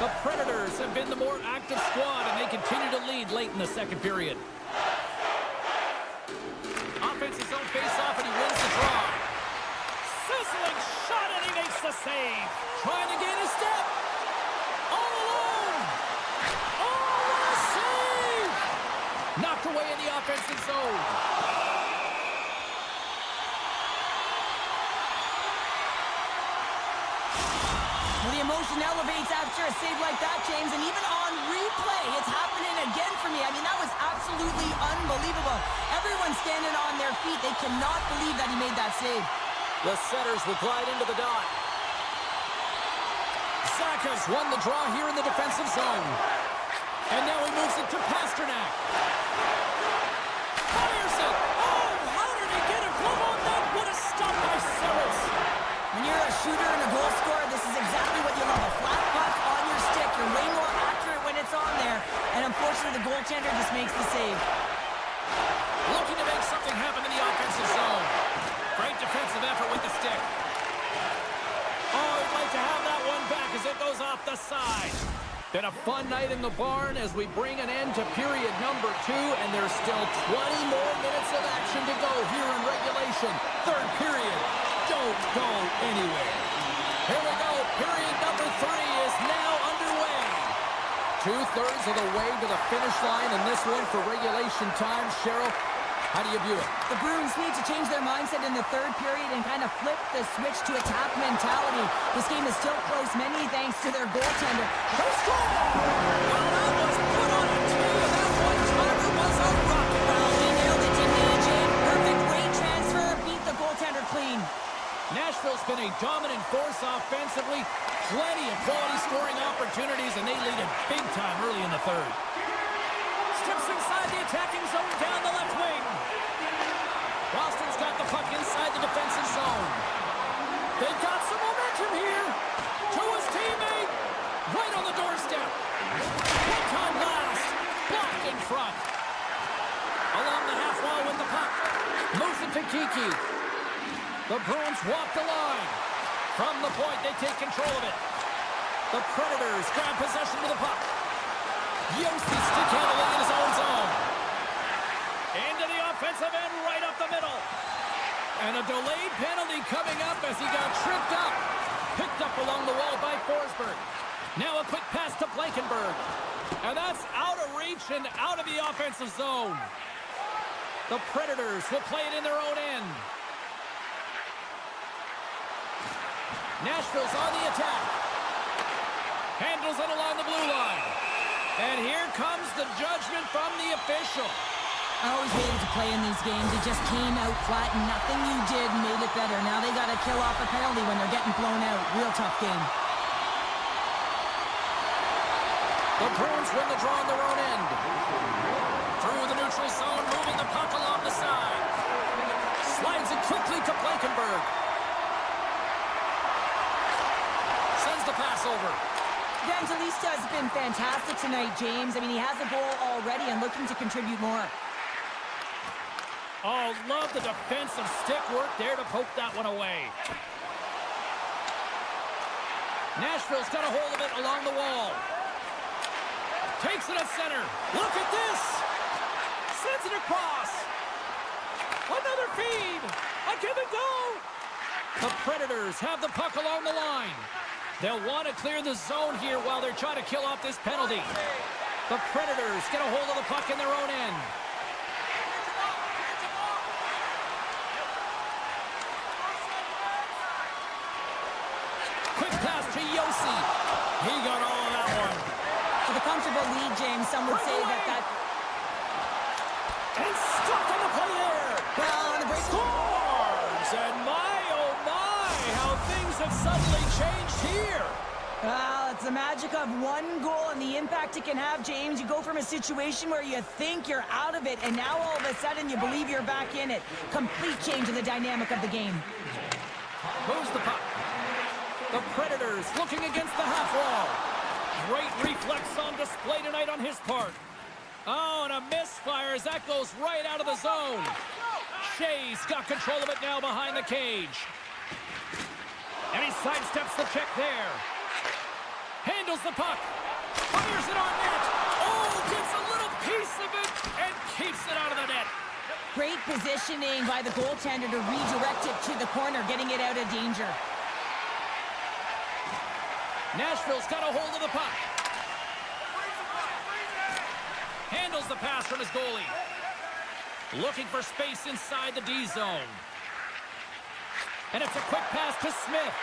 The Predators have been the more active squad, and they continue to lead late in the second period. Offensive zone face-off, and he wins the draw. Sizzling shot, and he makes the save. Trying to gain a step. All alone. Oh, what a save! Knocked away in the offensive zone. Well, the emotion elevates after a save like that, James, and even on replay, it's happening again for me. I mean, that was absolutely unbelievable. Everyone's standing on their feet. They cannot believe that he made that save. The setters will glide into the dot. Zacha's won the draw here in the defensive zone. And now he moves it to Pasternak. Fires it! Oh, how did he get a glove on that? What a stop by Saros! When you're a shooter and a goal scorer, this is exactly what you love. A flat puck on your stick. You're way more accurate when it's on there. And unfortunately, the goaltender just makes the save. Looking to make something happen in the offensive zone. Great defensive effort with the stick. Oh, he'd like to have that one back as it goes off the side. Been a fun night in the barn as we bring an end to period number 2, and there's still 20 more minutes of action to go here in regulation. Third period. Don't go anywhere. Here we go. Period number 3 is now underway. 2/3 of the way to the finish line in this one for regulation time. Cheryl, how do you view it? The Bruins need to change their mindset in the third period and kind of flip the switch to attack mentality. This game is still close, many thanks to their goaltender. They score! Well, that was put on a tee, and that one-timer was a rocket. Well, he nailed it, didn't he, Jim? Perfect weight transfer, beat the goaltender clean. Nashville's been a dominant force offensively. Plenty of quality scoring opportunities, and they lead it big time early in the third. Steps inside the attacking zone down the left wing. Boston's got the puck inside the defensive zone. They've got some momentum here. To his teammate. Right on the doorstep. One-time blast. Blocked in front. Along the half wall with the puck. Moves it to Kiki. The Bruins walk the line. From the point, they take control of it. The Predators grab possession of the puck. Yossi stick handling in his own zone. Into the offensive end, right up the middle. And a delayed penalty coming up as he got tripped up. Picked up along the wall by Forsberg. Now a quick pass to Blankenberg. And that's out of reach and out of the offensive zone. The Predators will play it in their own end. Nashville's on the attack. Handles it along the blue line. And here comes the judgment from the official. I always hated to play in these games. It just came out flat, and nothing you did made it better. Now they got to kill off a penalty when they're getting blown out. Real tough game. The Bruins win the draw on their own end. Through the neutral zone, moving the puck along the side. Slides it quickly to Blankenberg. Sends the pass over. Evangelista has been fantastic tonight, James. I mean, he has a goal already and looking to contribute more. Oh, love the defensive stick work there to poke that one away. Nashville's got a hold of it along the wall. Takes it at center. Look at this. Sends it across. Another feed. A give and go. The Predators have the puck along the line. They'll want to clear the zone here while they're trying to kill off this penalty. The Predators get a hold of the puck in their own end. Quick pass to Yossi. He got all of that one. With a comfortable lead, James, some would say that... And stuck on the play there. Well, on the break... Scores! And my, oh my, how things have suddenly changed here. Well, it's the magic of one goal and the impact it can have, James. You go from a situation where you think you're out of it, and now all of a sudden you believe you're back in it. Complete change in the dynamic of the game. Moves the puck. The Predators looking against the half wall. Great reflex on display tonight on his part. Oh, and a misfire as that goes right out of the zone. Shea's got control of it now behind the cage. And he sidesteps the check there. Handles the puck. Fires it on net. Oh, gets a little piece of it and keeps it out of the net. Great positioning by the goaltender to redirect it to the corner, getting it out of danger. Nashville's got a hold of the puck. Handles the pass from his goalie. Looking for space inside the D zone. And it's a quick pass to Smith.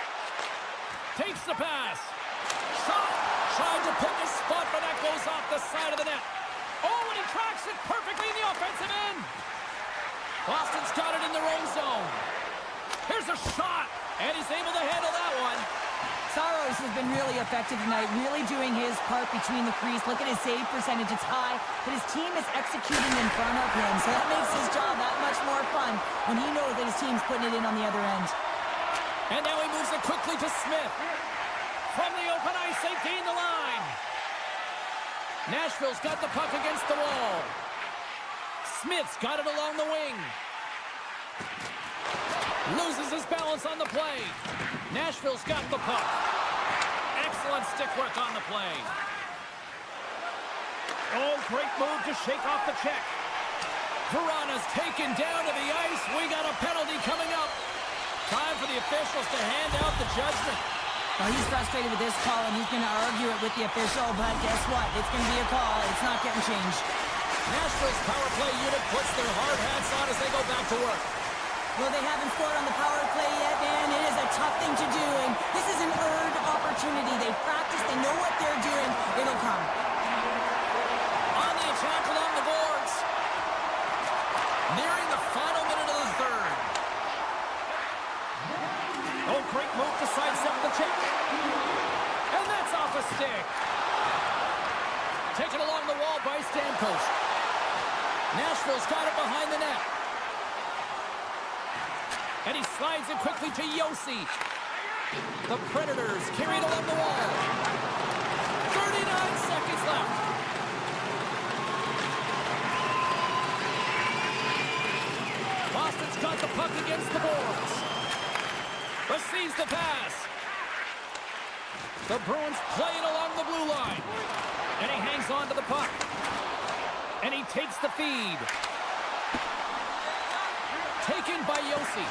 Takes the pass. Shot. Trying to pick his spot, but that goes off the side of the net. Oh, and he tracks it perfectly in the offensive end. Boston's got it in their own zone. Here's a shot, and he's able to handle that one. Saros has been really effective tonight, really doing his part between the crease. Look at his save percentage, it's high, but his team is executing in front of him, so that makes his job that much more fun when he knows that his team's putting it in on the other end. And now he moves it quickly to Smith. From the open ice, they gain the line. Nashville's got the puck against the wall. Smith's got it along the wing. Loses his balance on the play. Nashville's got the puck. Excellent stick work on the play. Oh, great move to shake off the check. Verana's taken down to the ice. We got a penalty coming up. Time for the officials to hand out the judgment. Well, he's frustrated with this call, and he's going to argue it with the official, but guess what? It's going to be a call. It's not getting changed. Nashville's power play unit puts their hard hats on as they go back to work. Well, they haven't scored on the power play yet, man. It is a tough thing to do, and this is an earned opportunity. They practice. They know what they're doing. It'll come. On the attack along the boards. Nearing the final minute of the third. Oh, great move to sidestep the check. And that's off a stick. Taken along the wall by Stamkos. Nashville's got it behind the net. And he slides it quickly to Yossi. The Predators carry it along the wall. 39 seconds left. Boston's got the puck against the boards. Receives the pass. The Bruins play it along the blue line. And he hangs on to the puck. And he takes the feed. Taken by Yossi.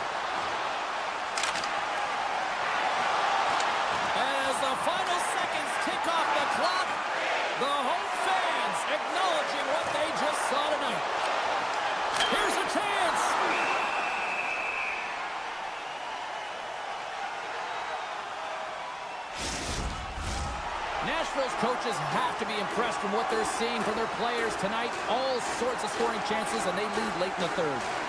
As the final seconds tick off the clock, the home fans acknowledging what they just saw tonight. Here's a chance. Nashville's coaches have to be impressed from what they're seeing from their players tonight. All sorts of scoring chances, and they lead late in the third.